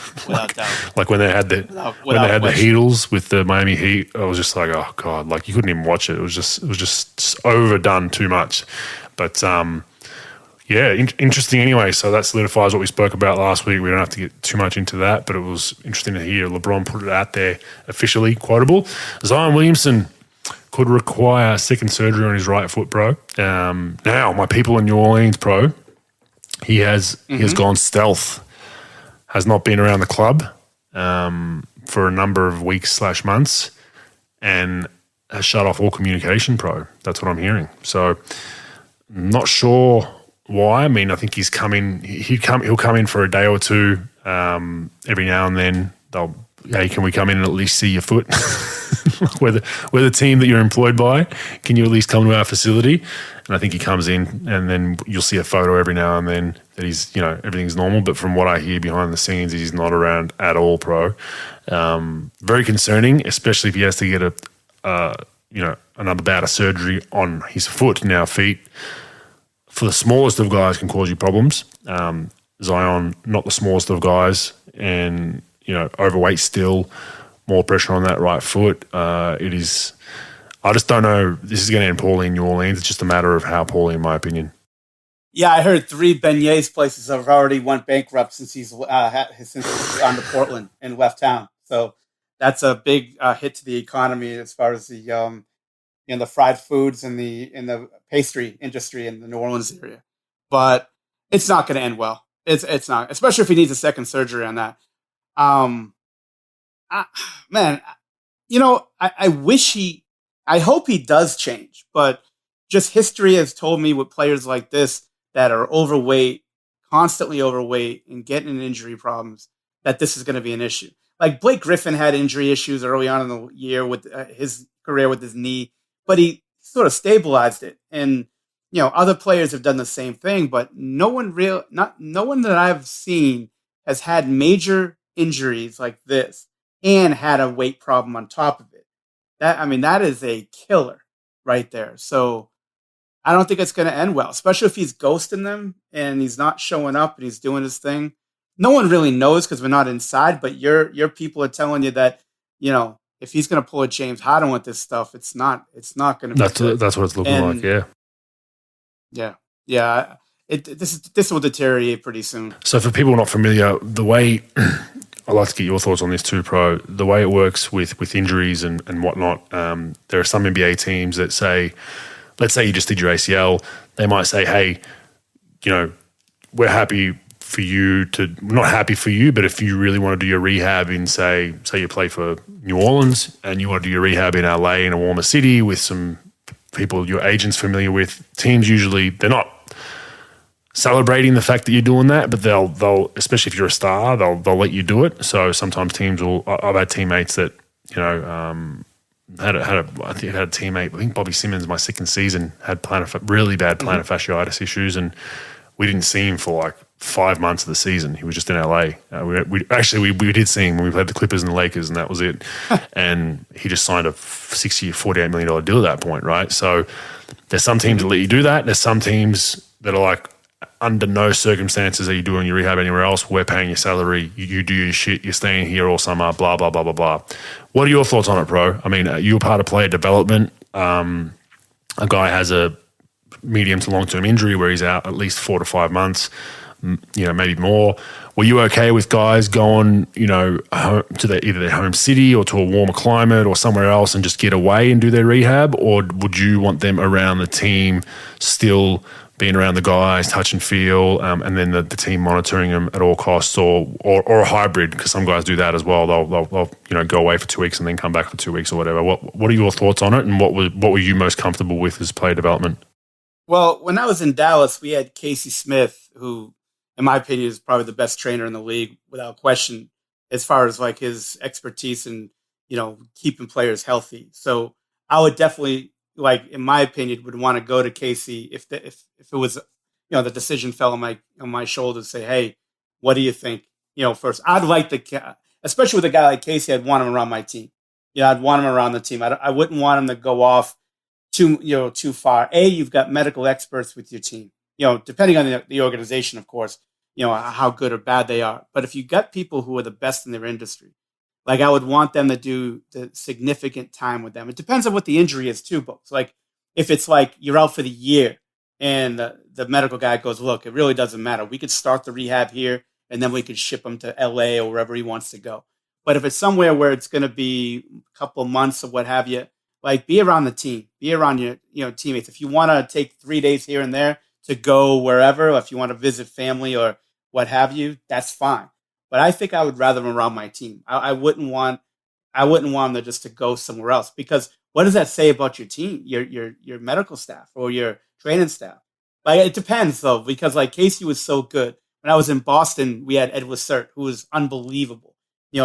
Like when they had the Heatles with the Miami Heat, I was just like, oh god, like you couldn't even watch it. It was just overdone too much. But interesting anyway. So that solidifies what we spoke about last week. We don't have to get too much into that, but it was interesting to hear LeBron put it out there officially, quotable. Zion Williamson could require second surgery on his right foot, bro. Now, my people in New Orleans, bro, he has gone stealth. Has not been around the club for a number of weeks / months, and has shut off all communication, Pro. That's what I'm hearing. So, not sure why. I mean, I think he's coming. He'll come in for a day or two every now and then. Hey, can we come in and at least see your foot? we're the team that you're employed by. Can you at least come to our facility? And I think he comes in, and then you'll see a photo every now and then that he's, everything's normal. But from what I hear behind the scenes, he's not around at all, Pro. Very concerning, especially if he has to get another bout of surgery on his foot. Now, feet, for the smallest of guys, can cause you problems. Zion, not the smallest of guys, and overweight still, more pressure on that right foot. It is. I just don't know. This is going to end poorly in New Orleans. It's just a matter of how poorly, in my opinion. Yeah, I heard 3 beignets places have already went bankrupt since he's gone to Portland and left town. So that's a big hit to the economy as far as the the fried foods and the pastry industry in the New Orleans area. But it's not going to end well. It's not, especially if he needs a second surgery on that. I hope he does change, but just history has told me with players like this that are overweight, constantly overweight, and getting in injury problems, that this is going to be an issue. Like Blake Griffin had injury issues early on in the year with his career with his knee, but he sort of stabilized it. And other players have done the same thing, but no one that I've seen has had major injuries like this and had a weight problem on top of it. That is a killer right there. So I don't think it's going to end well, especially if he's ghosting them and he's not showing up and he's doing his thing. No one really knows because we're not inside, but your people are telling you that, if he's going to pull a James Harden with this stuff, it's not going to be good. That's what it's looking like. Yeah. This will deteriorate pretty soon. So for people not familiar, the way I'd like to get your thoughts on this too, Pro. The way it works with injuries and whatnot, there are some NBA teams that say, let's say you just did your ACL, they might say, hey, we're happy for you to, not happy for you, but if you really want to do your rehab in, say you play for New Orleans and you want to do your rehab in LA in a warmer city with some people your agent's familiar with, teams usually, they're not celebrating the fact that you're doing that, but they'll especially if you're a star, they'll let you do it. So sometimes teams will. I've had teammates that had a teammate. I think Bobby Simmons, my second season, had really bad plantar fasciitis issues, and we didn't see him for like 5 months of the season. He was just in LA. We did see him when we played the Clippers and the Lakers, and that was it. And he just signed a 6-year, $48 million deal at that point, right? So there's some teams that let you do that. There's some teams that are like, under no circumstances are you doing your rehab anywhere else. We're paying your salary. You do your shit. You're staying here all summer, blah, blah, blah, blah, blah. What are your thoughts on it, bro? I mean, you're part of player development. A guy has a medium to long-term injury where he's out at least 4 to 5 months, maybe more. Were you okay with guys going, home to either their home city or to a warmer climate or somewhere else and just get away and do their rehab? Or would you want them around the team still being around the guys, touch and feel, and then the team monitoring them at all costs, or a hybrid? Because some guys do that as well. They'll go away for 2 weeks and then come back for 2 weeks or whatever. What are your thoughts on it, and what were you most comfortable with as player development? Well, when I was in Dallas, we had Casey Smith, who, in my opinion, is probably the best trainer in the league without question, as far as like his expertise and keeping players healthy. So I would definitely, like, in my opinion, would want to go to Casey if it was, the decision fell on my shoulders. Say, hey, what do you think? First, I'd like especially with a guy like Casey, I'd want him around my team. I'd want him around the team. I wouldn't want him to go off too far. You've got medical experts with your team. Depending on the organization, of course, how good or bad they are. But if you got people who are the best in their industry, like, I would want them to do the significant time with them. It depends on what the injury is too, Bogues. Like, if it's like you're out for the year and the medical guy goes, look, it really doesn't matter. We could start the rehab here and then we could ship him to LA or wherever he wants to go. But if it's somewhere where it's going to be a couple of months or what have you, like, be around the team, be around your teammates. If you want to take 3 days here and there to go wherever, or if you want to visit family or what have you, that's fine. But I think I would rather them around my team. I wouldn't want them to go somewhere else, because what does that say about your team, your medical staff or your training staff? Like, it depends though, because like Casey was so good. When I was in Boston, we had Ed Lissert, who was unbelievable,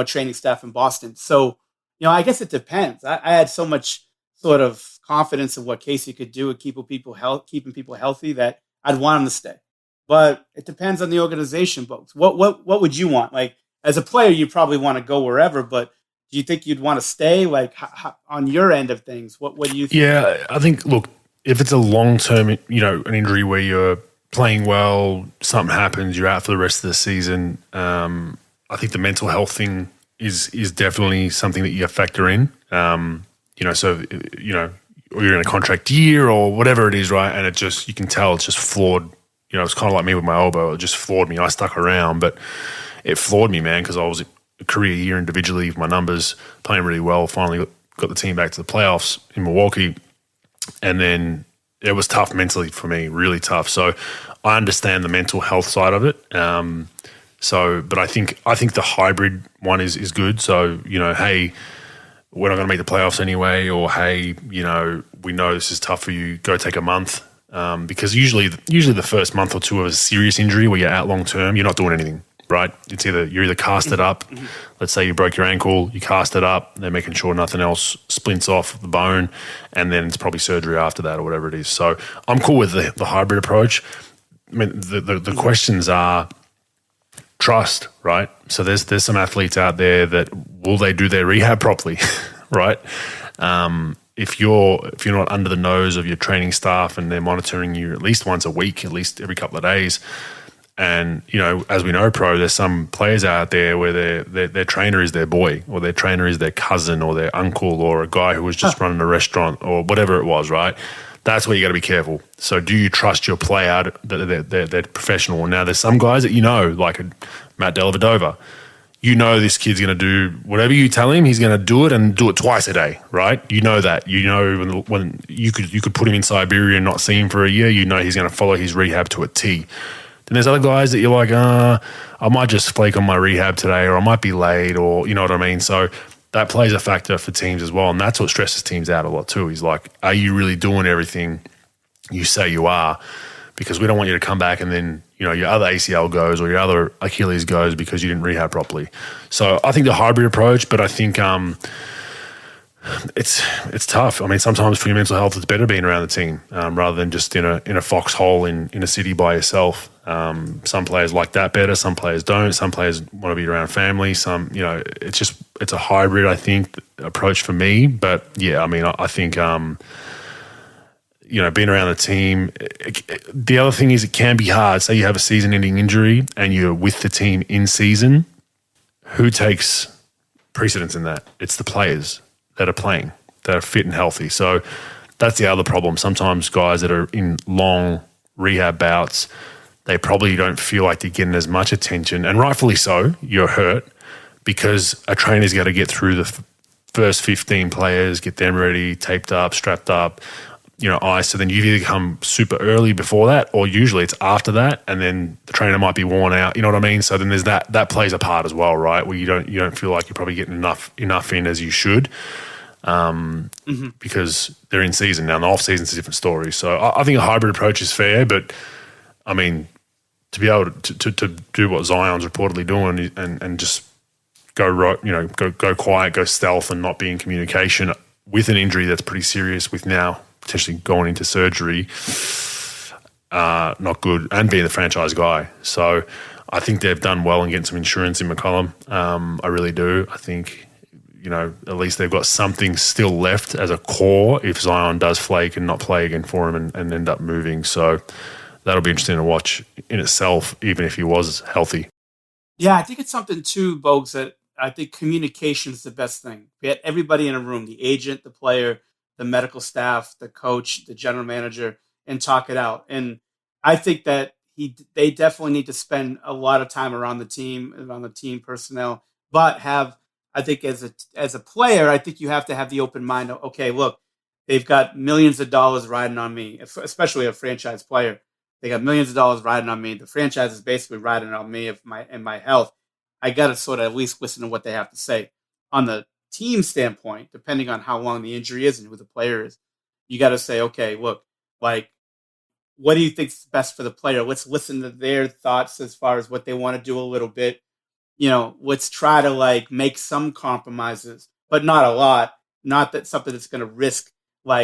training staff in Boston. So, I guess it depends. I had so much sort of confidence in what Casey could do at keeping people healthy that I'd want him to stay. But it depends on the organization, folks. What would you want? Like, as a player, you probably want to go wherever, but do you think you'd want to stay? Like, on your end of things, what do you think? Yeah, I think, look, if it's a long-term, an injury where you're playing well, something happens, you're out for the rest of the season, I think the mental health thing is definitely something that you factor in. Or you're in a contract year or whatever it is, right? And it just, you can tell it's just flawed. It's kind of like me with my elbow. It just floored me. I stuck around, but it floored me, man, because I was a career year individually with my numbers, playing really well, finally got the team back to the playoffs in Milwaukee. And then it was tough mentally for me, really tough. So I understand the mental health side of it. But I think the hybrid one is good. So, hey, we're not going to make the playoffs anyway, or hey, we know this is tough for you, go take a month. Because usually the first month or two of a serious injury where you're out long term, you're not doing anything, right? You're either cast it up. Let's say you broke your ankle, you cast it up, they're making sure nothing else splints off the bone, and then it's probably surgery after that or whatever it is. So I'm cool with the hybrid approach. I mean, the questions are trust, right? So there's some athletes out there that will they do their rehab properly, right? If you're not under the nose of your training staff and they're monitoring you at least once a week, at least every couple of days, And, as we know, pro, there's some players out there where their trainer is their boy, or their trainer is their cousin or their uncle, or a guy who was just running a restaurant or whatever it was, right? That's where you got to be careful. So do you trust your player that they're professional? Now, there's some guys that like a Matt Dellavedova. This kid's going to do whatever you tell him, he's going to do it, and do it twice a day, right? You know that. When you could put him in Siberia and not see him for a year, he's going to follow his rehab to a T. Then there's other guys that you're like, I might just flake on my rehab today, or I might be late, or you know what I mean? So that plays a factor for teams as well, and that's what stresses teams out a lot too. He's like, are you really doing everything you say you are? Because we don't want you to come back and then, your other ACL goes or your other Achilles goes because you didn't rehab properly. So I think the hybrid approach, but I think it's tough. I mean, sometimes for your mental health, it's better being around the team rather than just in a foxhole in a city by yourself. Some players like that better. Some players don't. Some players want to be around family. Some, it's a hybrid, I think, approach for me. But yeah, I mean, I think, being around the team. The other thing is it can be hard. Say you have a season-ending injury and you're with the team in season. Who takes precedence in that? It's the players that are playing, that are fit and healthy. So that's the other problem. Sometimes guys that are in long rehab bouts, they probably don't feel like they're getting as much attention, and rightfully so. You're hurt because a trainer's got to get through the first 15 players, get them ready, taped up, strapped up, ice. So then you either come super early before that, or usually it's after that, and then the trainer might be worn out. You know what I mean? So then there's that plays a part as well, right? Where you don't feel like you're probably getting enough in as you should, because they're in season now. And the off season's a different story. So I think a hybrid approach is fair, but I mean, to be able to do what Zion's reportedly doing and just go quiet, go stealth, and not be in communication with an injury that's pretty serious, with now potentially going into surgery, not good, and being the franchise guy. So I think they've done well in getting some insurance in McCollum. I really do. I think, at least they've got something still left as a core if Zion does flake and not play again for him and end up moving. So that'll be interesting to watch in itself, even if he was healthy. Yeah, I think it's something too, Bogues, that I think communication is the best thing. Get everybody in a room, the agent, the player, the medical staff, the coach, the general manager, and talk it out. And I think that they definitely need to spend a lot of time around the team personnel, but I think as a player, I think you have to have the open mind of, okay, look, they've got millions of dollars riding on me, especially a franchise player. They got millions of dollars riding on me. The franchise is basically riding on me and my health. I got to sort of at least listen to what they have to say. On the team standpoint, depending on how long the injury is and who the player is, you got to say, okay, look, like, what do you think's best for the player? Let's listen to their thoughts as far as what they want to do a little bit. Let's try to make some compromises, but not a lot. Not that something that's going to risk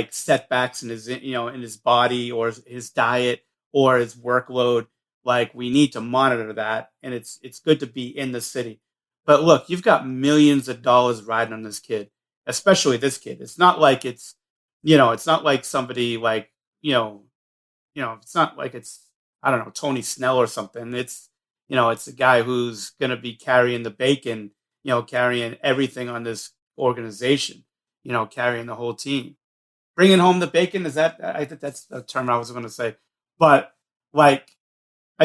setbacks in his body or his diet or his workload. We need to monitor that, and it's good to be in the city. But look, you've got millions of dollars riding on this kid, especially this kid. It's not like it's not like somebody it's not like it's, I don't know, Tony Snell or something. It's a guy who's going to be carrying the bacon, carrying everything on this organization, carrying the whole team. Bringing home the bacon, I think that's the term I was going to say. But I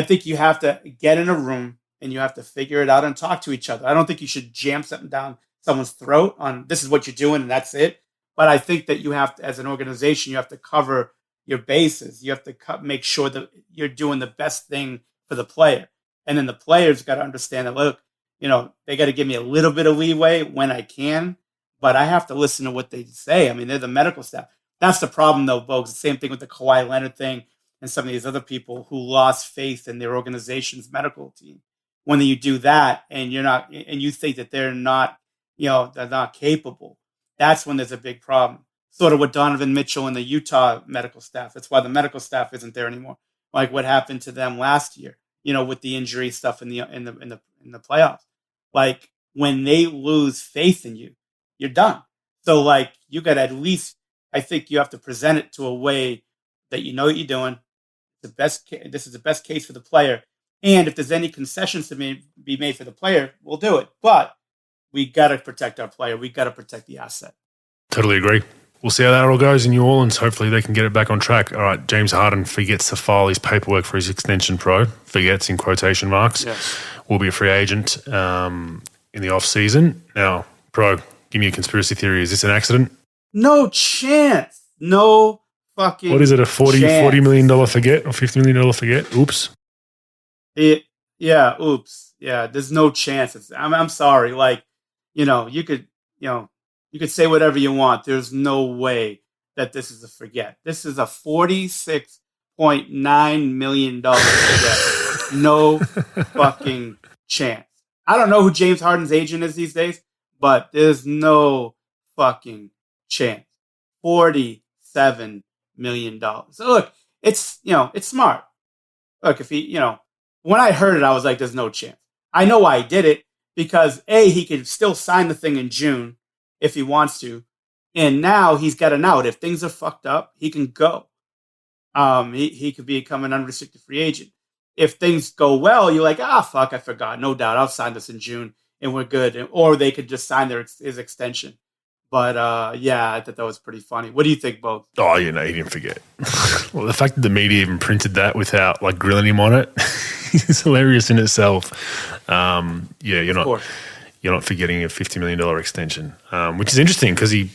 think you have to get in a room and you have to figure it out and talk to each other. I don't think you should jam something down someone's throat on this is what you're doing and that's it. But I think that you have to, as an organization, you have to cover your bases. You have to make sure that you're doing the best thing for the player. And then the players got to understand that, look, they got to give me a little bit of leeway when I can, but I have to listen to what they say. I mean, they're the medical staff. That's the problem, though, Bogues. The same thing with the Kawhi Leonard thing and some of these other people who lost faith in their organization's medical team. When you do that and you think that they're not capable, that's when there's a big problem. Sort of with Donovan Mitchell and the Utah medical staff. That's why the medical staff isn't there anymore. Like what happened to them last year, with the injury stuff in the playoffs. When they lose faith in you, you're done. So you got to at least, I think you have to present it to a way that what you're doing. This is the best case for the player, And if there's any concessions to be made for the player, we'll do it. But we got to protect our player. We got to protect the asset. Totally agree. We'll see how that all goes in New Orleans. Hopefully they can get it back on track. All right, James Harden forgets to file his paperwork for his extension, pro. Forgets in quotation marks. Yes. Will be a free agent in the off-season. Now, pro, give me a conspiracy theory. Is this an accident? No chance. No fucking What is it, a $40 million forget or $50 million forget? Oops. Oops. Yeah, there's no chance. I'm sorry. Like, you could say whatever you want. There's no way that this is a forget. This is a $46.9 million forget. No fucking chance. I don't know who James Harden's agent is these days, but there's no fucking chance. $47 million. So look, it's smart. Look, if he, when I heard it, I was like, there's no chance. I know why he did it, because A, he could still sign the thing in June if he wants to. And now he's got an out. If things are fucked up, he can go. He could become an unrestricted free agent. If things go well, you're like, fuck, I forgot. No doubt. I'll sign this in June and we're good. Or they could just sign his extension. But, I thought that was pretty funny. What do you think, Bogues? Oh, he didn't forget. Well, the fact that the media even printed that without, grilling him on it is hilarious in itself. You're not forgetting a $50 million extension, which is interesting because he,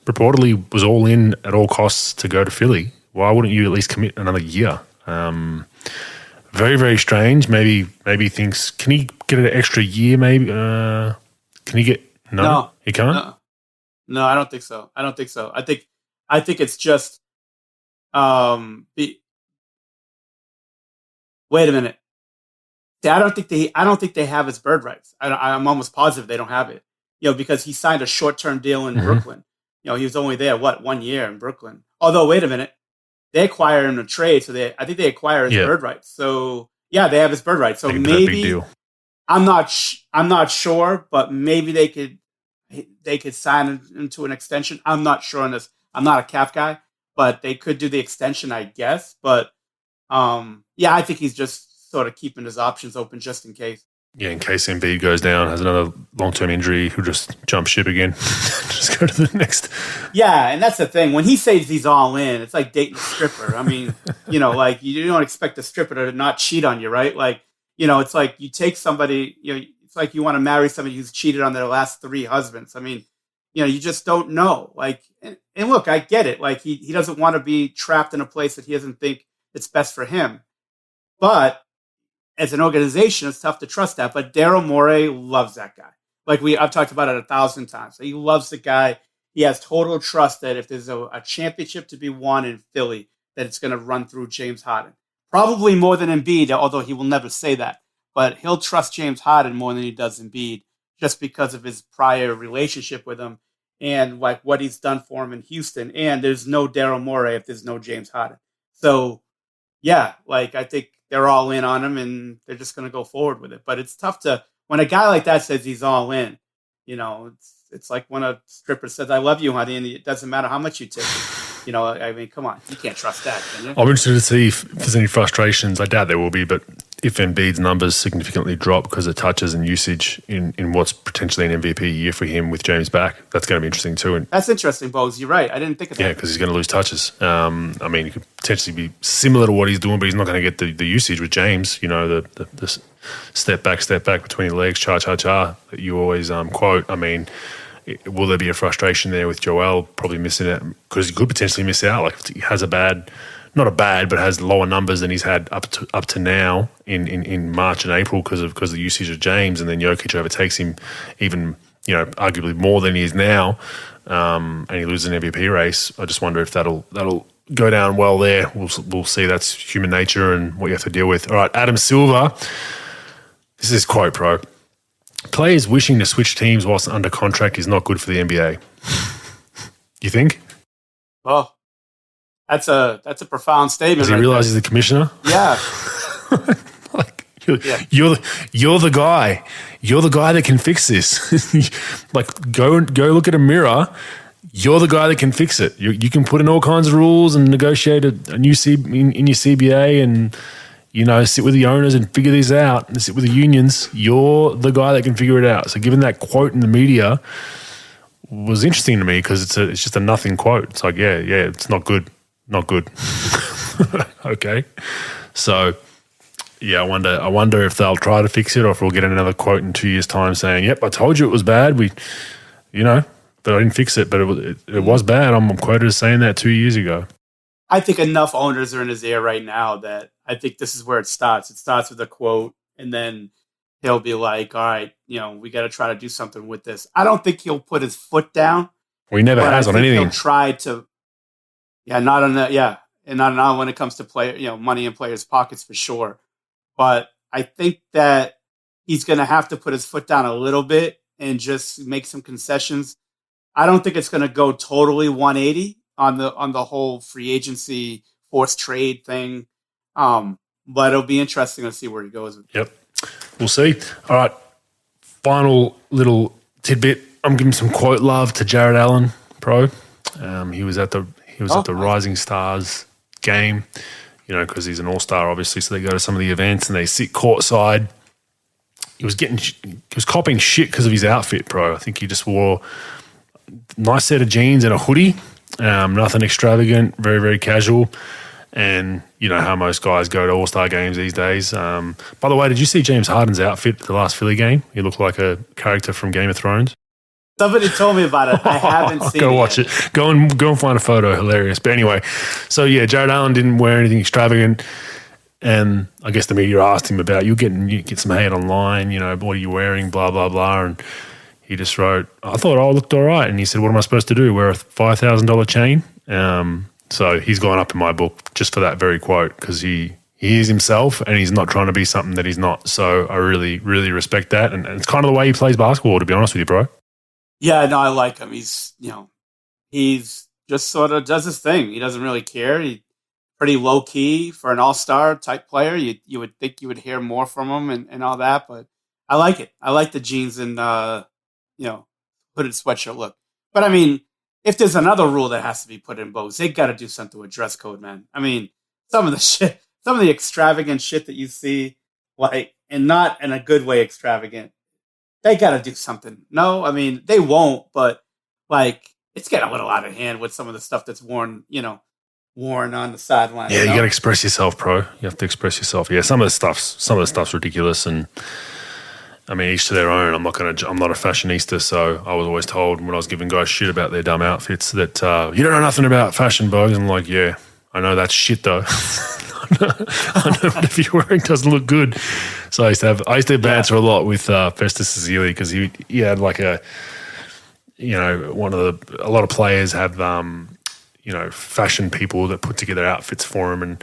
reportedly was all in at all costs to go to Philly. Why wouldn't you at least commit another year? Very, very strange. Maybe he thinks, can he get an extra year maybe? Can he get – No, he can't? No, I don't think so. I think it's just wait a minute. See, I don't think they have his bird rights. I'm almost positive they don't have it. Because he signed a short-term deal in Brooklyn. He was only there 1 year in Brooklyn. Although, wait a minute, they acquire him in a trade, so I think they acquire his bird rights. So they have his bird rights. So maybe I'm not sure, but maybe they could sign into an extension. I'm not sure on this. I'm not a cap guy, but they could do the extension, I guess. But I think he's just sort of keeping his options open just in case. Yeah, in case Embiid goes down, has another long-term injury, he'll just jump ship again. Just go to the next. Yeah, and that's the thing. When he says he's all in, it's like dating a stripper. I mean, you don't expect a stripper to not cheat on you, right? It's like you take somebody, it's like you want to marry somebody who's cheated on their last 3 husbands. I mean, you just don't know. And look, I get it. He doesn't want to be trapped in a place that he doesn't think it's best for him. But as an organization, it's tough to trust that. But Daryl Morey loves that guy. I've talked about it 1,000 times. He loves the guy. He has total trust that if there's a championship to be won in Philly, that it's going to run through James Harden. Probably more than Embiid, although he will never say that. But he'll trust James Harden more than he does Embiid, just because of his prior relationship with him and what he's done for him in Houston. And there's no Daryl Morey if there's no James Harden. So, I think they're all in on him and they're just going to go forward with it. But it's tough when a guy like that says he's all in, it's like when a stripper says, I love you, honey, and it doesn't matter how much you take. I mean, come on. You can't trust that, can you? I'm interested to see if there's any frustrations. I doubt there will be, but if Embiid's numbers significantly drop because of touches and usage in what's potentially an MVP year for him with James back, that's going to be interesting too. And that's interesting, Bogues. You're right. I didn't think of that. Yeah, because he's going to lose touches. I mean, it could potentially be similar to what he's doing, but he's not going to get the usage with James. The step back between the legs, cha-cha-cha that you always quote. I mean, will there be a frustration there with Joel probably missing it? Because he could potentially miss out. If he has but has lower numbers than he's had up to now in March and April because of the usage of James, and then Jokic overtakes him even, arguably more than he is now, and he loses an MVP race. I just wonder if that'll go down well there. We'll see. That's human nature and what you have to deal with. All right, Adam Silver. This is quote pro. Players wishing to switch teams whilst under contract is not good for the NBA. You think? Well, that's a profound statement. Does he realize he's the commissioner? Yeah. You're the guy. You're the guy that can fix this. Go look at a mirror. You're the guy that can fix it. You can put in all kinds of rules and negotiate a new in your CBA, and sit with the owners and figure this out and sit with the unions. You're the guy that can figure it out. So given that quote in the media was interesting to me because it's just a nothing quote. It's like, yeah, it's not good. Not good. Okay. So, yeah, I wonder if they'll try to fix it or if we'll get another quote in 2 years' time saying, yep, I told you it was bad. But I didn't fix it, but it was bad. I'm quoted as saying that 2 years ago. I think enough owners are in his ear right now that I think this is where it starts. It starts with a quote, and then he'll be like, all right, we got to try to do something with this. I don't think he'll put his foot down. Well, he never has on anything. He'll try to, not on that, and not when it comes to money in players' pockets for sure. But I think that he's going to have to put his foot down a little bit and just make some concessions. I don't think it's going to go totally 180 on the whole free agency forced trade thing. But it'll be interesting to see where he goes. Yep. We'll see. All right. Final little tidbit. I'm giving some quote love to Jared Allen, pro. He was at the Rising Stars game, because he's an all-star, obviously. So they go to some of the events and they sit courtside. He was copying shit because of his outfit, bro. I think he just wore a nice set of jeans and a hoodie. Nothing extravagant, very, very casual. And you know how most guys go to all-star games these days. By the way, did you see James Harden's outfit at the last Philly game? He looked like a character from Game of Thrones. Somebody told me about it. I haven't seen it. Go watch it. Go and find a photo. Hilarious. But anyway, so yeah, Jared Allen didn't wear anything extravagant. And I guess the media asked him about, you get some hate online, what are you wearing, blah, blah, blah. And he just wrote, I thought I looked all right. And he said, what am I supposed to do, wear a $5,000 chain? So he's gone up in my book just for that very quote because he is himself and he's not trying to be something that he's not. So I really, really respect that. And it's kind of the way he plays basketball, to be honest with you, bro. Yeah, no, I like him. He's just sort of does his thing. He doesn't really care. He's pretty low key for an all-star type player. You would think you would hear more from him and all that, but I like it. I like the jeans and hooded sweatshirt look. But I mean, if there's another rule that has to be put in, Bogues, they got to do something with dress code, man. I mean, some of the extravagant shit that you see, and not in a good way extravagant, they got to do something. No, I mean, they won't, but it's getting a little out of hand with some of the stuff that's worn on the sideline. Yeah, you got to express yourself, bro. You have to express yourself. Yeah, some of the stuff's ridiculous, and I mean, each to their own. I'm not a fashionista, so I was always told when I was giving guys shit about their dumb outfits that you don't know nothing about fashion, Bogues. I'm like, yeah, I know that's shit though. I know whatever you're wearing doesn't look good. So I used to banter a lot with Festus Ezeli because he had a lot of players have fashion people that put together outfits for him, and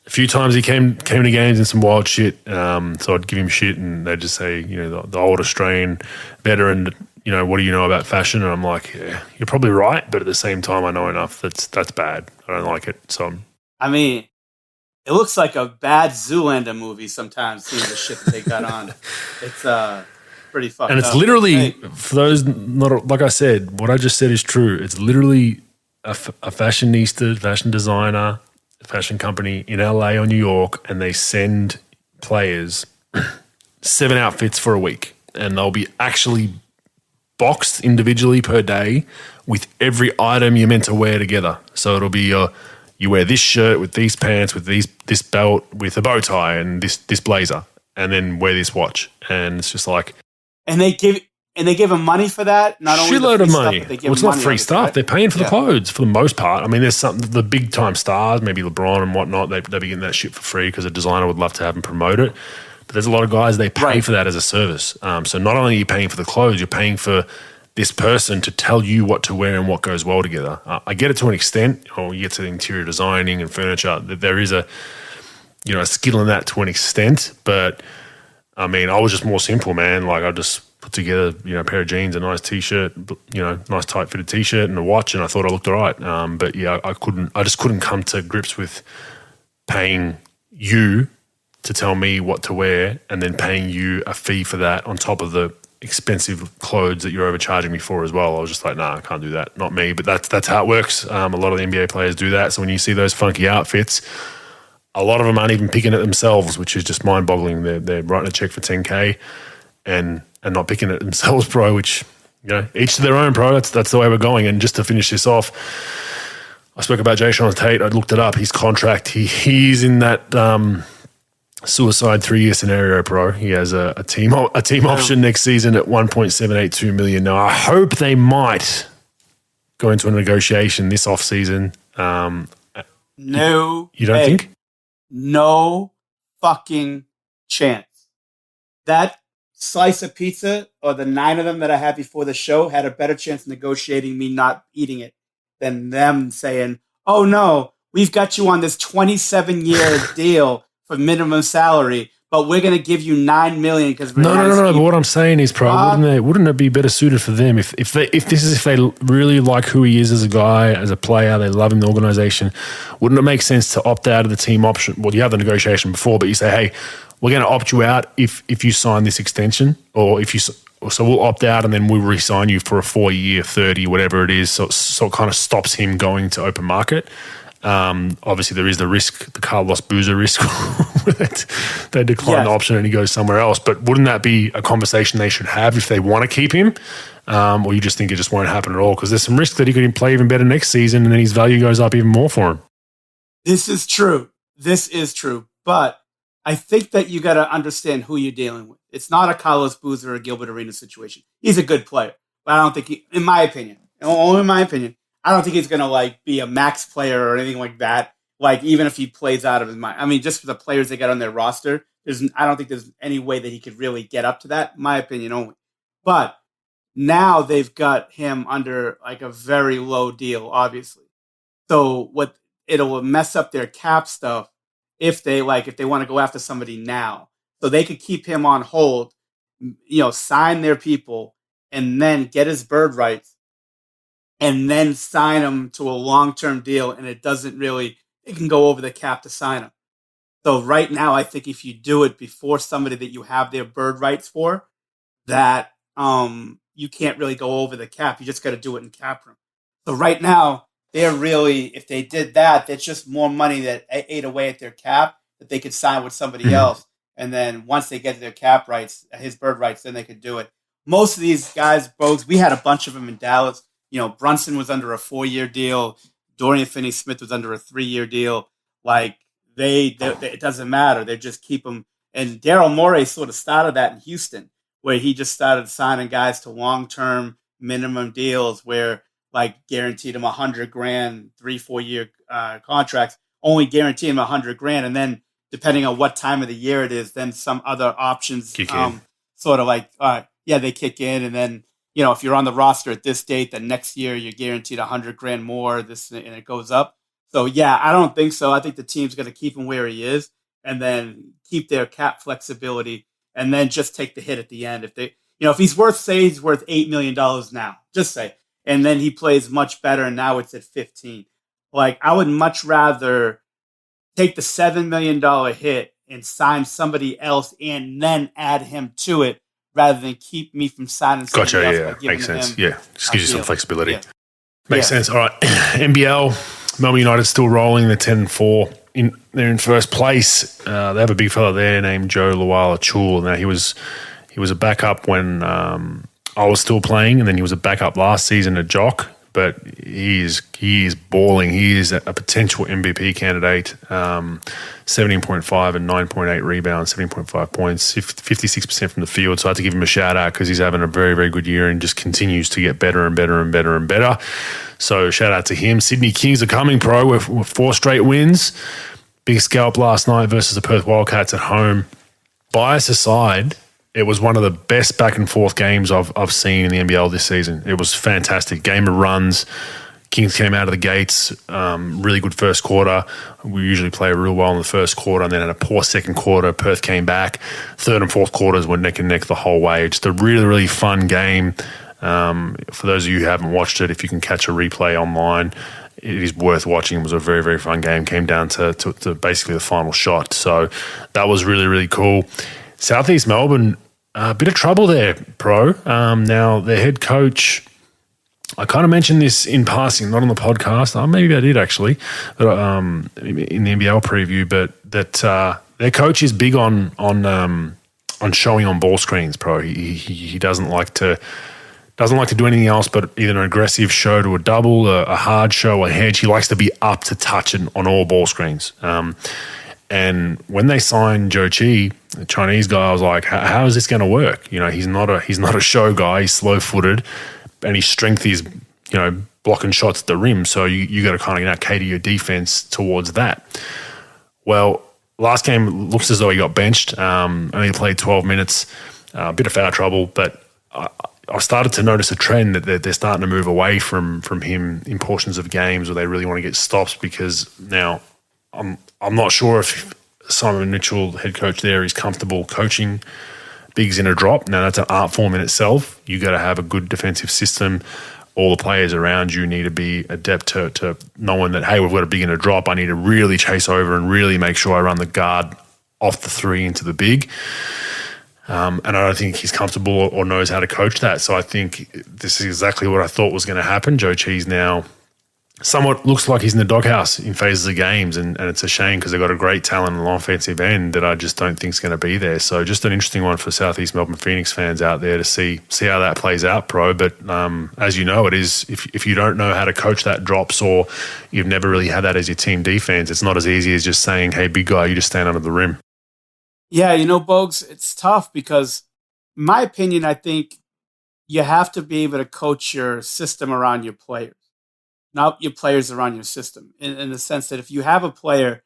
a few times he came to games in some wild shit. So I'd give him shit, and they'd just say, the old Australian veteran, what do you know about fashion? And I'm like, yeah, you're probably right, but at the same time, I know enough that's bad. I don't like it. So I mean, it looks like a bad Zoolander movie sometimes. Seeing the shit that they got on, it's pretty fucked up. And it's literally for those not like I said, what I just said is true. It's literally a fashionista, fashion designer, fashion company in LA or New York, and they send players 7 outfits for a week, and they'll be actually boxed individually per day with every item you're meant to wear together. So it'll be you wear this shirt with these pants with this belt with a bow tie and this blazer, and then wear this watch, and it's just like. And they give them money for that? Not only shitload of money. Stuff, well, it's not free stuff. Right? They're paying for the clothes for the most part. I mean, there's the big time stars, maybe LeBron and whatnot, they'd be getting that shit for free because a designer would love to have them promote it. But there's a lot of guys, they pay for that as a service. So not only are you paying for the clothes, you're paying for this person to tell you what to wear and what goes well together. I get it to an extent. You get to interior designing and furniture. There is a skill in that to an extent, but I mean, I was just more simple, man. I just put together, a pair of jeans, a nice t-shirt, nice tight fitted t-shirt and a watch, and I thought I looked all right. But yeah, I just couldn't come to grips with paying you to tell me what to wear and then paying you a fee for that on top of the expensive clothes that you're overcharging me for as well. I was just like, nah, I can't do that. Not me. But that's how it works. A lot of the NBA players do that. So when you see those funky outfits, a lot of them aren't even picking it themselves, which is just mind-boggling. They're writing a check for $10K and not picking it themselves, bro. Which, each to their own, bro. That's the way we're going. And just to finish this off, I spoke about Jason Tate. I looked it up. His contract, he's in that suicide 3-year scenario, bro. He has a team option next season at $1.782 million. Now, I hope they might go into a negotiation this offseason. No. You don't think? No fucking chance. That slice of pizza, or the 9 of them that I had before the show, had a better chance of negotiating me not eating it than them saying, oh no, we've got you on this 27-year deal for minimum salary, but we're going to give you $9 million because we're No. But what I'm saying is, bro, wouldn't it be better suited for them if they really like who he is as a guy, as a player, they love him, the organization? Wouldn't it make sense to opt out of the team option? Well, you have the negotiation before, but you say, hey, we're going to opt you out if you sign this extension, so we'll opt out and then we'll re-sign you for a 4-year, 30, whatever it is. So it kind of stops him going to open market. Obviously, there is the risk, the Carlos Boozer risk, that they decline the option and he goes somewhere else. But wouldn't that be a conversation they should have if they want to keep him? Or you just think it just won't happen at all? Because there's some risk that he could play even better next season and then his value goes up even more for him. This is true. But I think that you got to understand who you're dealing with. It's not a Carlos Boozer or Gilbert Arenas situation. He's a good player, but I don't think in my opinion, only in my opinion, I don't think he's going to be a max player or anything like that. Even if he plays out of his mind. I mean, just for the players they got on their roster, I don't think there's any way that he could really get up to that, in my opinion only. But now they've got him under a very low deal, obviously. So it'll mess up their cap stuff if they want to go after somebody now. So they could keep him on hold, sign their people, and then get his bird rights, and then sign him to a long-term deal, and it can go over the cap to sign him. So right now, I think if you do it before somebody that you have their bird rights for, that you can't really go over the cap. You just got to do it in cap room. So right now, if they did that, that's just more money that ate away at their cap that they could sign with somebody else. And then once they get their cap rights, his bird rights, then they could do it. Most of these guys, Bogues, we had a bunch of them in Dallas. Brunson was under a 4-year deal. Dorian Finney-Smith was under a 3-year deal. It doesn't matter. They just keep them. And Daryl Morey sort of started that in Houston, where he just started signing guys to long-term minimum deals where guaranteed him $100,000, 3-4 year contracts, only guaranteed him $100,000. And then depending on what time of the year it is, then some other options kick in. They kick in. And then, if you're on the roster at this date, then next year you're guaranteed $100,000 more, and it goes up. So yeah, I don't think so. I think the team's going to keep him where he is and then keep their cap flexibility and then just take the hit at the end. If he's worth $8 million now, just say, and then he plays much better and now it's at 15. I would much rather take the $7 million hit and sign somebody else and then add him to it rather than keep me from signing somebody else. Gotcha, yeah. Makes sense. Yeah, just gives you some flexibility. Yeah. Makes sense. All right. NBL, Melbourne United still rolling. They're 10-4. They're in first place. They have a big fella there named Joe Luala-Chul. Now, he was a backup when I was still playing, and then he was a backup last season at Jock. But he is balling. He is a potential MVP candidate. 17.5 and 9.8 rebounds, 17.5 points, 56% from the field. So I had to give him a shout out because he's having a very, very good year and just continues to get better and better and better and better. So shout out to him. Sydney Kings are coming pro with 4 straight wins. Big scalp last night versus the Perth Wildcats at home. Bias aside, it was one of the best back and forth games I've seen in the NBL this season. It was fantastic. Game of runs. Kings came out of the gates. Really good first quarter. We usually play real well in the first quarter and then had a poor second quarter. Perth came back. Third and fourth quarters were neck and neck the whole way. Just a really, really fun game. For those of you who haven't watched it, if you can catch a replay online, it is worth watching. It was a very, very fun game. Came down to basically the final shot. So that was really, really cool. Southeast Melbourne, a bit of trouble there, Pro. Now, their head coach, I kind of mentioned this in passing, not on the podcast. Maybe I did actually, but, in the NBL preview. But that their coach is big on showing on ball screens. Pro, he doesn't like to do anything else but either an aggressive show to a double, a hard show, a hedge. He likes to be up to touch on all ball screens. And when they signed Joe Chi, the Chinese guy, I was like, how is this going to work? He's not a show guy. He's slow-footed. And his strength is, blocking shots at the rim. So you got to kind of cater your defense towards that. Well, last game looks as though he got benched. Only played 12 minutes, a bit of foul trouble. But I started to notice a trend that they're starting to move away from him in portions of games where they really want to get stops, because now I'm not sure if Simon Mitchell, head coach there, is comfortable coaching bigs in a drop. Now, that's an art form in itself. You got to have a good defensive system. All the players around you need to be adept to knowing that, hey, we've got a big in a drop. I need to really chase over and really make sure I run the guard off the three into the big. And I don't think he's comfortable or knows how to coach that. So I think this is exactly what I thought was going to happen. Joe Chi's now somewhat looks like he's in the doghouse in phases of games, and it's a shame because they've got a great talent on the offensive end that I just don't think is going to be there. So just an interesting one for Southeast Melbourne Phoenix fans out there to see how that plays out, Pro. But as you know, it is if you don't know how to coach that drops, or you've never really had that as your team defense, it's not as easy as just saying, hey, big guy, you just stand under the rim. Yeah, Bogues, it's tough because, in my opinion, I think you have to be able to coach your system around your players, not your players around your system, in the sense that if you have a player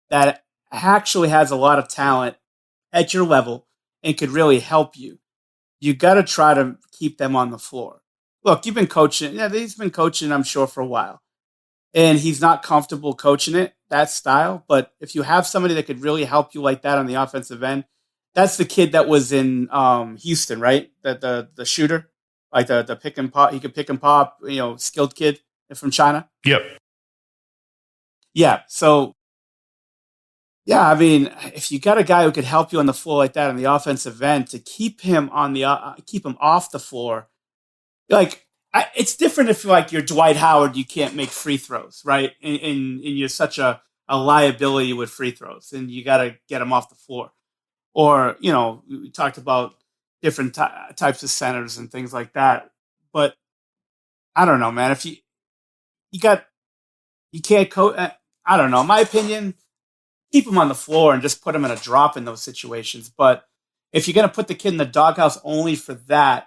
that actually has a lot of talent at your level and could really help you, you got to try to keep them on the floor. Look, you've been coaching. Yeah, he's been coaching, I'm sure, for a while. And he's not comfortable coaching that style. But if you have somebody that could really help you like that on the offensive end, that's the kid that was in Houston, right? The shooter, like the pick and pop. He could pick and pop, skilled kid from China. Yep. Yeah. So, yeah, I mean, if you got a guy who could help you on the floor like that on the offensive end, to keep him keep him off the floor, it's different if you're Dwight Howard, you can't make free throws, right? And you're such a liability with free throws, and you got to get him off the floor. Or, we talked about different types of centers and things like that. But I don't know, man. If you can't coach, I don't know. In my opinion, keep him on the floor and just put him in a drop in those situations. But if you're going to put the kid in the doghouse only for that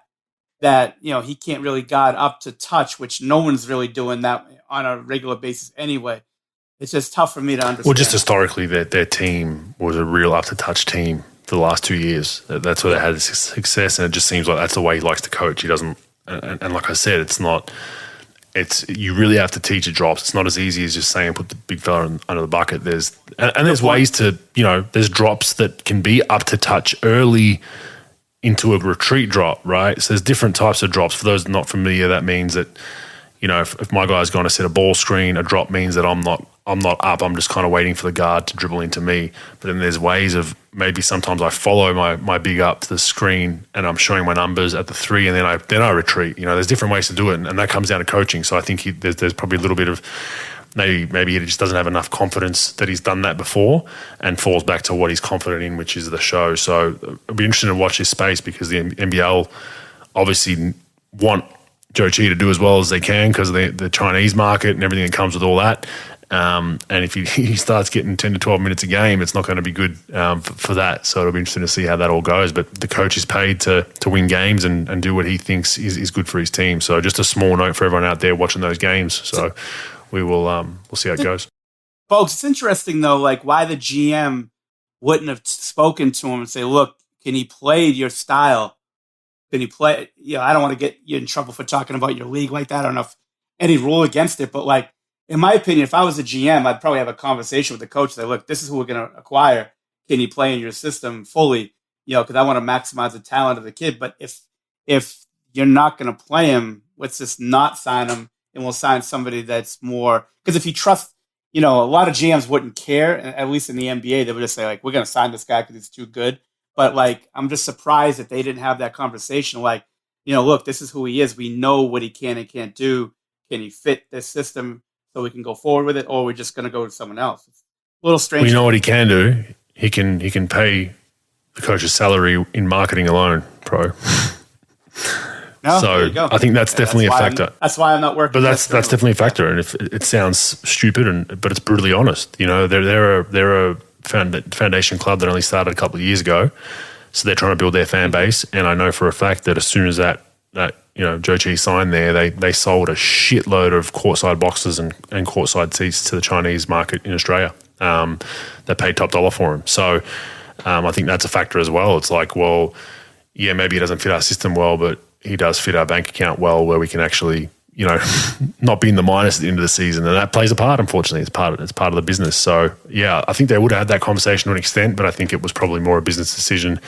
he can't really guard up to touch, which no one's really doing that on a regular basis anyway. It's just tough for me to understand. Well, just historically, their team was a real up-to-touch team for the last 2 years. That's where they had success, and it just seems like that's the way he likes to coach. He doesn't, and like I said, you really have to teach it drops. It's not as easy as just saying put the big fella under the bucket. There's ways to, there's drops that can be up to touch early into a retreat drop, right? So there's different types of drops. For those not familiar, that means that, if my guy's going to set a ball screen, a drop means that I'm not up. I'm just kind of waiting for the guard to dribble into me. But then there's ways of maybe sometimes I follow my big up to the screen and I'm showing my numbers at the three, and then I retreat. There's different ways to do it, and that comes down to coaching. So I think there's probably a little bit of maybe he just doesn't have enough confidence that he's done that before, and falls back to what he's confident in, which is the show. So it'll be interesting to watch his space, because the NBL obviously want Joe Chi to do as well as they can because of the Chinese market and everything that comes with all that. And if he starts getting 10 to 12 minutes a game, it's not going to be good for that. So it'll be interesting to see how that all goes. But the coach is paid to win games and do what he thinks is good for his team. So just a small note for everyone out there watching those games. So we'll see how it goes. Folks, it's interesting, though, why the GM wouldn't have spoken to him and say, look, can he play your style? Can he play? I don't want to get you in trouble for talking about your league like that. I don't know if any rule against it, but in my opinion, if I was a GM, I'd probably have a conversation with the coach. Say, look, this is who we're going to acquire. Can he play in your system fully? Because I want to maximize the talent of the kid. But if you're not going to play him, let's just not sign him, and we'll sign somebody that's more. Because if you trust, a lot of GMs wouldn't care. At least in the NBA, they would just say, we're going to sign this guy because he's too good. But I'm just surprised that they didn't have that conversation. look, this is who he is. We know what he can and can't do. Can he fit this system so we can go forward with it, or we're just going to go to someone else? It's a little strange. We know what he can do. He can pay the coach's salary in marketing alone, pro. No, so there you go. I think that's definitely a factor. That's why I'm not working. But that's definitely a factor, and if it sounds stupid, but it's brutally honest. They're a foundation club that only started a couple of years ago, so they're trying to build their fan base. And I know for a fact that as soon as that Joe Chi signed there, they sold a shitload of courtside boxes and courtside seats to the Chinese market in Australia. They paid top dollar for them. So I think that's a factor as well. It's like, well, yeah, maybe he doesn't fit our system well, but he does fit our bank account well, where we can actually, not be in the minus at the end of the season. And that plays a part, unfortunately. It's part of the business. So, yeah, I think they would have had that conversation to an extent, but I think it was probably more a business decision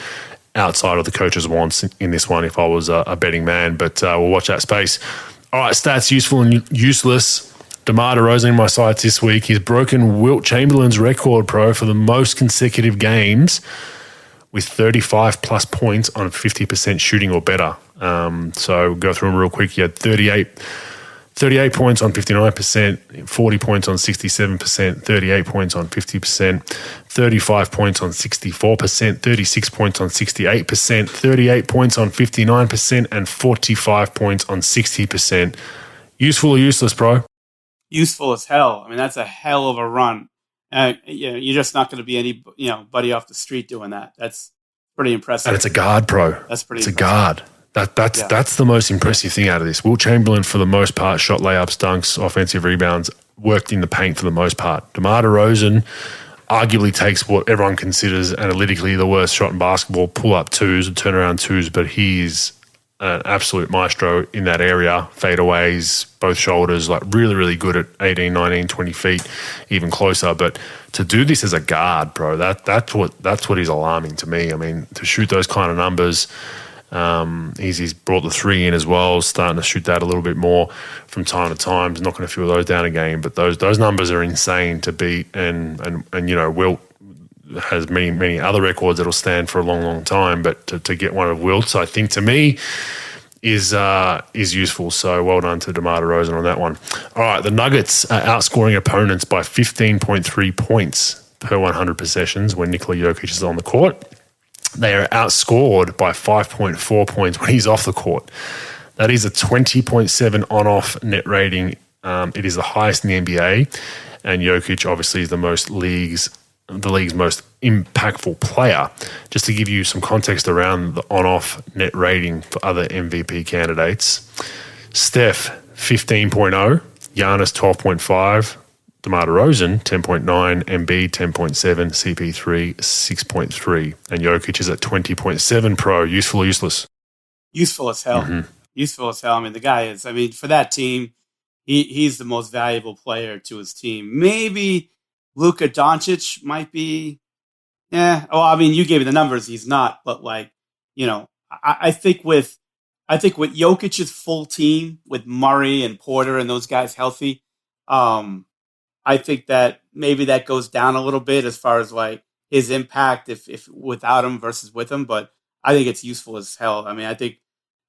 outside of the coach's wants in this one if I was a betting man. But we'll watch that space. All right, stats useful and useless. DeMar DeRozan in my sights this week. He's broken Wilt Chamberlain's record, pro, for the most consecutive games with 35-plus points on 50% shooting or better. So we'll go through them real quick. He had 38 points on 59%, 40 points on 67%, 38 points on 50%, 35 points on 64%, 36 points on 68%, 38 points on 59%, and 45 points on 60%. Useful or useless, bro? Useful as hell. I mean, that's a hell of a run. You're just not going to be any, buddy off the street doing that. That's pretty impressive. And it's a guard, pro. That's pretty It's impressive. A guard. That's the most impressive thing out of this. Wilt Chamberlain, for the most part, shot layups, dunks, offensive rebounds, worked in the paint for the most part. DeMar DeRozan arguably takes what everyone considers analytically the worst shot in basketball, pull-up twos, turnaround twos, but he's an absolute maestro in that area. Fadeaways, both shoulders, like really, really good at 18, 19, 20 feet, even closer. But to do this as a guard, bro, that's what is alarming to me. I mean, to shoot those kind of numbers, he's brought the three in as well, starting to shoot that a little bit more from time to time. He's not going to feel those down again, but those numbers are insane to beat. And Wilt has many other records that'll stand for a long, long time, but to get one of Wilt's, I think, to me, is useful. So well done to DeMar DeRozan on that one. All right, the Nuggets are outscoring opponents by 15.3 points per 100 possessions when Nikola Jokic is on the court. They are outscored by 5.4 points when he's off the court. That is a 20.7 on-off net rating. It is the highest in the NBA, and Jokic obviously is the league's most impactful player. Just to give you some context around the on-off net rating for other MVP candidates, Steph 15.0, Giannis 12.5, DeMar DeRozan 10.9, Embiid 10.7, CP3 6.3, and Jokic is at 20.7. Pro, useful or useless? Useful as hell. Mm-hmm. Useful as hell. I mean, the guy is. I mean, for that team, he's the most valuable player to his team. Maybe Luka Doncic might be. Yeah. Oh, I mean, you gave me the numbers. He's not, but I think with Jokic's full team, with Murray and Porter and those guys healthy, I think that maybe that goes down a little bit as far as like his impact if without him versus with him. But I think it's useful as hell. I mean, I think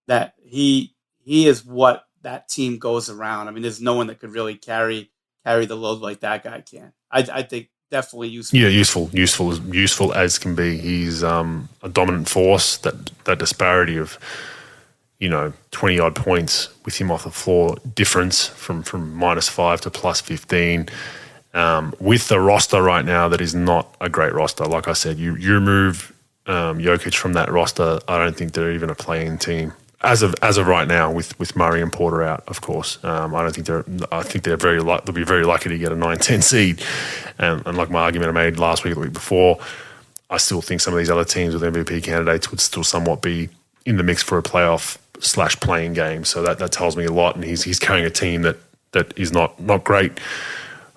that he is what that team goes around. I mean, there's no one that could really carry the load like that guy can. I think definitely useful. Yeah, useful as can be. He's a dominant force. That disparity of 20 odd points with him off the floor difference from -5 to +15. With the roster right now, that is not a great roster. Like I said, you remove Jokic from that roster, I don't think they're even a playing team as of right now. With Murray and Porter out, of course, I think they'll be very lucky to get a 9-10 seed. And like my argument I made last week, the week before, I still think some of these other teams with MVP candidates would still somewhat be in the mix for a playoff/playing game. So that tells me a lot. And he's carrying a team that is not great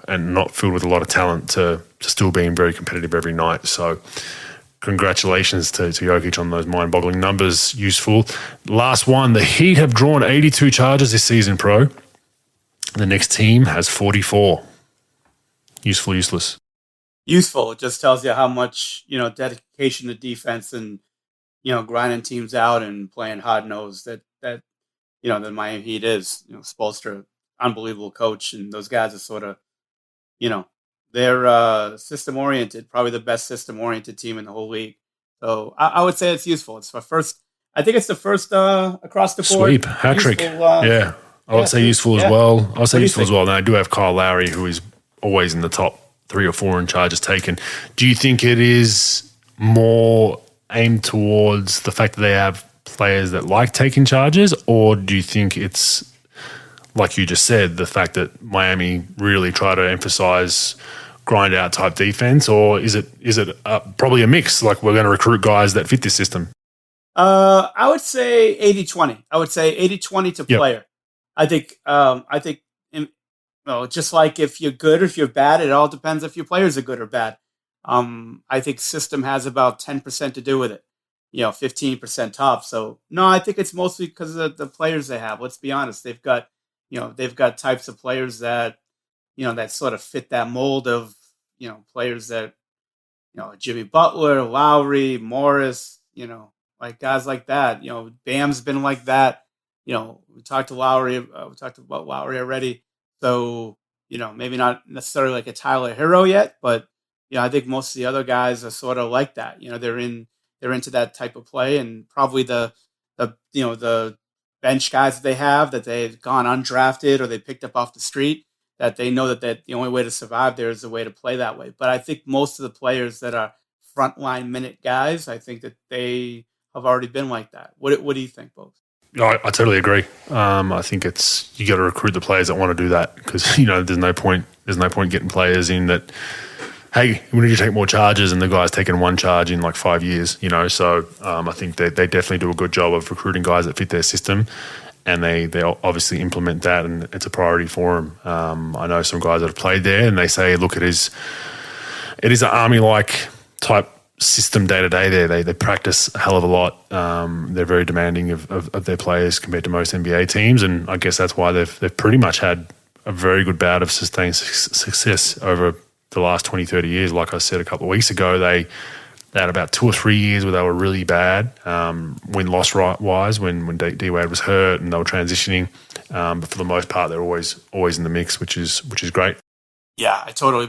and not filled with a lot of talent to still being very competitive every night. So congratulations to Jokic on those mind-boggling numbers. Useful. Last one, the Heat have drawn 82 charges this season, pro. The next team has 44. Useful, useless? Useful. It just tells you how much, dedication to defense and, grinding teams out and playing hard-nosed. that the Miami Heat is. Spoelstra, unbelievable coach, and those guys are sort of, they're system oriented, probably the best system oriented team in the whole league. So I would say it's useful. It's the first. I think it's the first across the board sweep hat trick. Yeah, I would say useful as yeah. well. I would say useful as think? well. Now I do have Kyle Lowry, who is always in the top 3 or 4 in charges taken. Do you think it is more aimed towards the fact that they have players that like taking charges, or do you think it's, like you just said, the fact that Miami really try to emphasize grind out type defense, or is it probably a mix? Like, we're going to recruit guys that fit this system. I would say 80-20. I would say 80-20 to player. I think just like if you're good or if you're bad, it all depends if your players are good or bad. I think system has about 10% to do with it. 15% top. So no, I think it's mostly because of the players they have. Let's be honest. They've got types of players that, that sort of fit that mold of, players that, Jimmy Butler, Lowry, Morris, like guys like that. Bam's been like that. We talked to Lowry. We talked about Lowry already. So, maybe not necessarily like a Tyler Hero yet, but, I think most of the other guys are sort of like that. They're into that type of play, and probably the bench guys that they have that they've gone undrafted or they picked up off the street, that they know that the only way to survive there is a way to play that way. But I think most of the players that are frontline minute guys, I think that they have already been like that. What do you think, Bogues? I totally agree. I think you got to recruit the players that want to do that, because there's no point getting players in that, hey, we need to take more charges, and the guy's taken 1 charge in like 5 years. So I think they definitely do a good job of recruiting guys that fit their system, and they obviously implement that, and it's a priority for them. I know some guys that have played there, and they say, look, it is an army-like type system day to day there. They practice a hell of a lot. They're very demanding of their players compared to most NBA teams, and I guess that's why they've pretty much had a very good bout of sustained success over the last 20, 30 years. Like I said a couple of weeks ago, they had about 2 or 3 years where they were really bad, win-loss wise, when D-Wade was hurt and they were transitioning. But for the most part, they're always in the mix, which is great. Yeah, I totally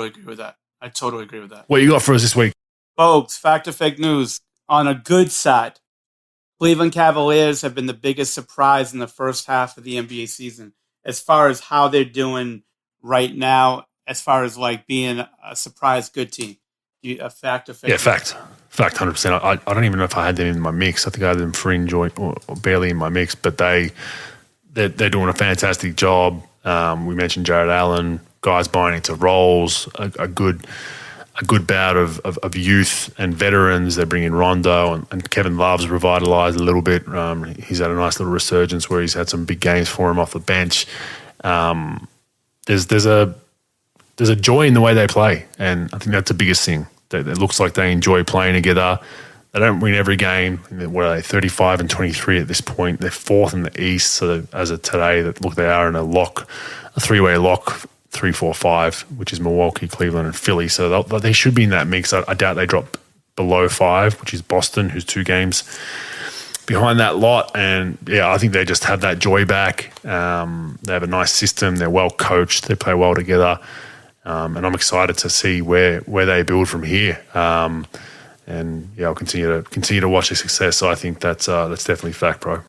agree with that. What you got for us this week? Folks, fact or fake news. On a good side, Cleveland Cavaliers have been the biggest surprise in the first half of the NBA season as far as how they're doing right now, as far as like being a surprise good team. A fact or fake news? Yeah, fact, 100%. I don't even know if I had them in my mix. I think I had them fringe or barely in my mix, but they're doing a fantastic job. We mentioned Jared Allen, guys buying into roles, a good bout of youth and veterans. They bring in Rondo, and Kevin Love's revitalized a little bit. He's had a nice little resurgence where he's had some big games for him off the bench. There's a joy in the way they play, and I think that's the biggest thing. It looks like they enjoy playing together. They don't win every game. What are they, 35-23 at this point? They're 4th in the East. So as of today, they are in a 3-way lock, 3-4-5, which is Milwaukee, Cleveland, and Philly. So they should be in that mix. I doubt they drop below 5, which is Boston, who's 2 games behind that lot. And yeah, I think they just have that joy back. They have a nice system. They're well coached. They play well together. And I'm excited to see where they build from here. And yeah, I'll continue to watch their success. So I think that's definitely fact, bro.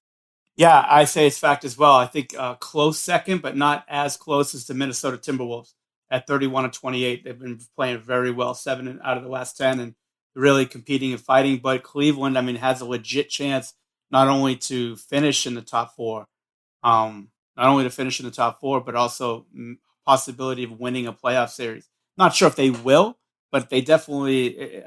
Yeah, I say it's fact as well. I think close second, but not as close as the Minnesota Timberwolves at 31-28. They've been playing very well, 7 out of the last 10, and really competing and fighting. But Cleveland, has a legit chance not only to finish in the top 4, but also possibility of winning a playoff series. Not sure if they will, but they definitely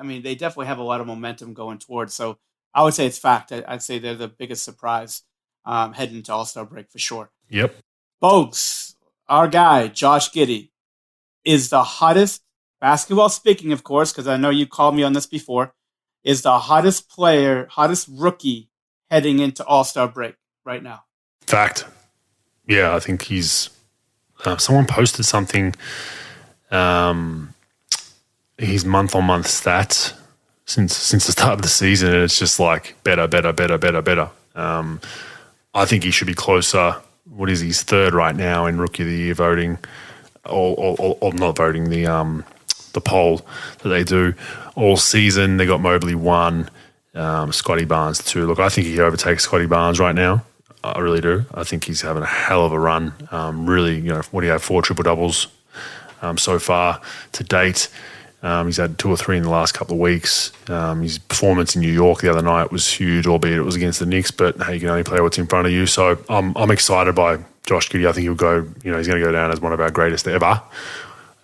have a lot of momentum going towards. So I would say it's fact. I'd say they're the biggest surprise heading into All-Star break for sure. Yep. Bogues, our guy, Josh Giddey, is the hottest, basketball speaking, of course, because I know you called me on this before, is the hottest rookie heading into All-Star break right now. Fact. Yeah, I think he's someone posted something, his month-on-month stats since the start of the season, and it's just like better. I think he should be closer. What is he? He's third right now in Rookie of the Year voting, or not voting, the poll that they do all season. They got Mobley 1, Scotty Barnes 2. Look, I think he overtakes Scotty Barnes right now. I really do. I think he's having a hell of a run. Really, what do you have? 4 triple-doubles so far to date. He's had 2 or 3 in the last couple of weeks. His performance in New York the other night was huge, albeit it was against the Knicks, but hey, you can only play what's in front of you. So I'm excited by Josh Giddey. I think he'll go, he's going to go down as one of our greatest ever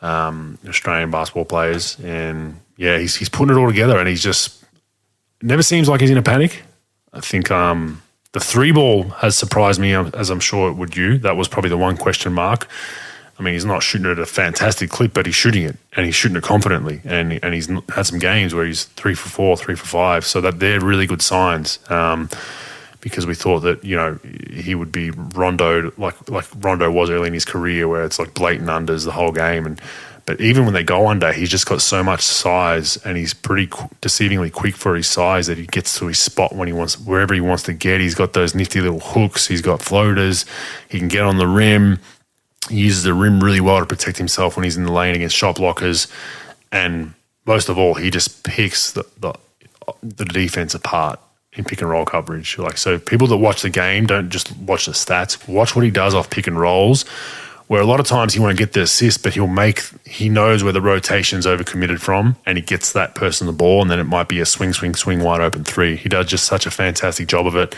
Australian basketball players. And yeah, he's putting it all together, and he's just never seems like he's in a panic. I think the 3-ball has surprised me, as I'm sure it would you. That was probably the one question mark. I mean, he's not shooting it at a fantastic clip, but he's shooting it, and he's shooting it confidently. And he's had some games where he's 3 for 4, 3 for 5. So that they're really good signs, because we thought that he would be Rondo like Rondo was early in his career, where it's like blatant unders the whole game. But even when they go under, he's just got so much size, and he's pretty deceivingly quick for his size that he gets to his spot when he wants, wherever he wants to get. He's got those nifty little hooks. He's got floaters. He can get on the rim. He uses the rim really well to protect himself when he's in the lane against shot blockers. And most of all, he just picks the defense apart in pick and roll coverage. So people that watch the game don't just watch the stats. Watch what he does off pick and rolls, where a lot of times he won't get the assist, but he knows where the rotation's overcommitted from, and he gets that person the ball, and then it might be a swing, wide open 3. He does just such a fantastic job of it.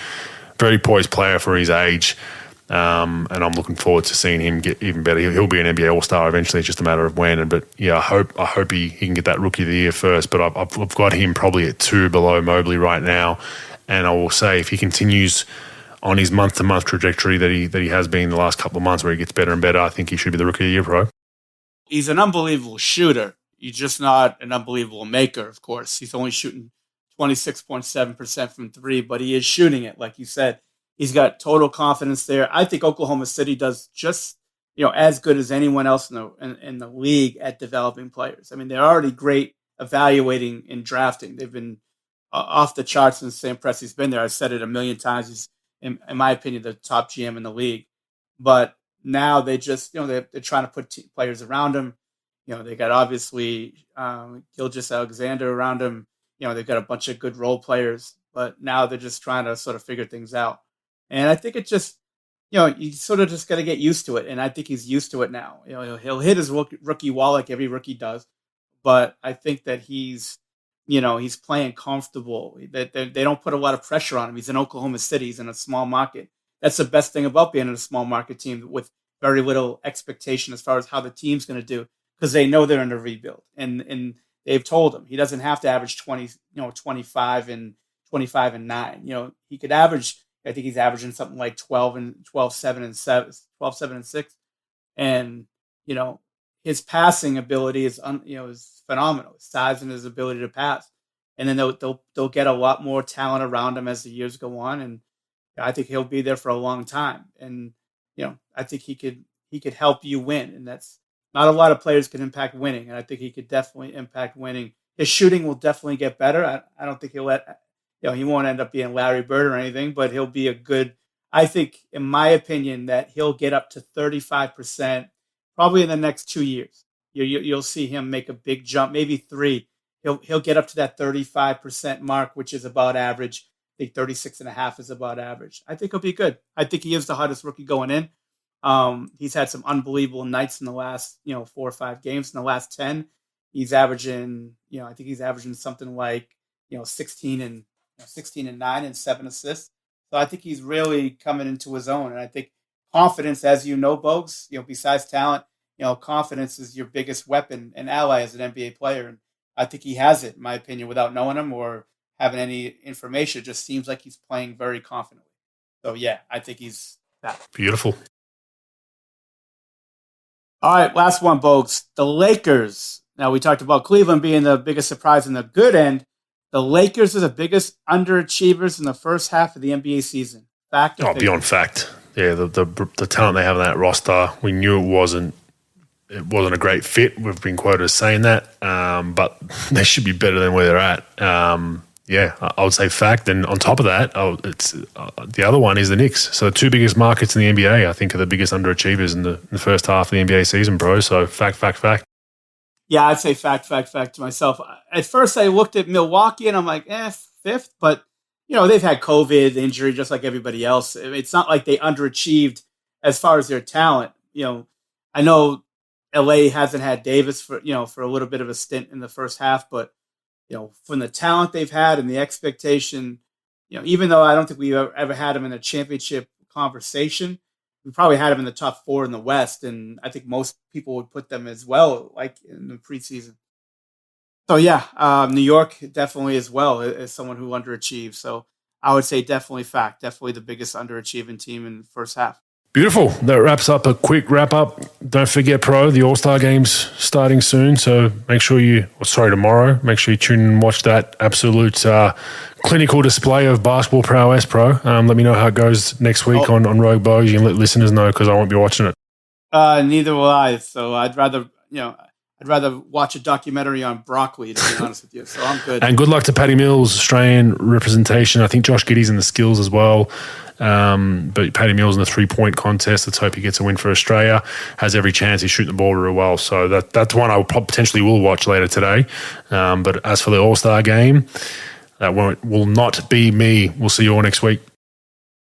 Very poised player for his age. And I'm looking forward to seeing him get even better. He'll be an NBA All-Star eventually. It's just a matter of when. But yeah, I hope he can get that Rookie of the Year first. But I've got him probably at 2 below Mobley right now. And I will say, if he continues on his month-to-month trajectory that he has been the last couple of months, where he gets better and better, I think he should be the Rookie of the Year pro. He's an unbelievable shooter. He's just not an unbelievable maker, of course. He's only shooting 26.7% from 3, but he is shooting it, like you said. He's got total confidence there. I think Oklahoma City does just as good as anyone else in the league at developing players. I mean, they're already great evaluating and drafting. They've been off the charts since Sam Presti's been there. I've said it a million times. He's, in my opinion, the top GM in the league. But now they just they're trying to put players around him. They got obviously Gilgeous Alexander around him. They've got a bunch of good role players, but now they're just trying to sort of figure things out. And I think it just, you sort of just got to get used to it. And I think he's used to it now. He'll hit his rookie wall like every rookie does. But I think that he's playing comfortable. That they don't put a lot of pressure on him. He's in Oklahoma City. He's in a small market. That's the best thing about being in a small market team with very little expectation as far as how the team's going to do, because they know they're in a rebuild. And they've told him he doesn't have to average 25 and 9. He could average. I think he's averaging something like 12, 7, and 6. And, his passing ability is phenomenal. His size and his ability to pass. And then they'll get a lot more talent around him as the years go on. And I think he'll be there for a long time. And, I think he could help you win. And that's not a lot of players can impact winning. And I think he could definitely impact winning. His shooting will definitely get better. I don't think he won't end up being Larry Bird or anything, but he'll be I think, in my opinion, that he'll get up to 35% probably in the next 2 years. You'll see him make a big jump, maybe 3. He'll get up to that 35% mark, which is about average. I think 36.5 is about average. I think he'll be good. I think he is the hottest rookie going in. He's had some unbelievable nights in the last 4 or 5 games. In the last 10, he's averaging, I think he's averaging something like 16 and 9 and 7 assists. So I think he's really coming into his own. And I think confidence, as Bogues, besides talent, confidence is your biggest weapon and ally as an NBA player. And I think he has it, in my opinion, without knowing him or having any information. It just seems like he's playing very confidently. So yeah, I think he's that. Beautiful. All right, last one, Bogues. The Lakers. Now, we talked about Cleveland being the biggest surprise in the good end. The Lakers are the biggest underachievers in the first half of the NBA season. Fact or fiction? Beyond fact. Yeah, the talent they have on that roster, we knew it wasn't a great fit. We've been quoted as saying that, but they should be better than where they're at. I would say fact. And on top of that, it's the other one is the Knicks. So the two biggest markets in the NBA, I think, are the biggest underachievers in the first half of the NBA season, bro. So fact. Yeah, I'd say fact to myself. At first, I looked at Milwaukee and I'm like, fifth. But, they've had COVID injury just like everybody else. It's not like they underachieved as far as their talent. I know LA hasn't had Davis for a little bit of a stint in the first half, but from the talent they've had and the expectation, even though I don't think we ever had them in a championship conversation, we probably had them in the top 4 in the West, and I think most people would put them as well, like in the preseason. So New York definitely as well as someone who underachieved. So I would say definitely fact, definitely the biggest underachieving team in the first half. Beautiful. That wraps up a quick wrap up. Don't forget, the All-Star Game's starting soon. So tomorrow. Make sure you tune in and watch that absolute clinical display of basketball prowess, Let me know how it goes next week on Rogue Bogues. You can let listeners know because I won't be watching it. Neither will I. So I'd rather watch a documentary on broccoli, to be honest with you. So I'm good. And good luck to Patty Mills, Australian representation. I think Josh Giddey's in the skills as well. But Patty Mills in the 3-point contest. Let's hope he gets a win for Australia. Has every chance. He's shooting the ball really well. So that's one I potentially will watch later today. But as for the All-Star Game, that will not be me. We'll see you all next week.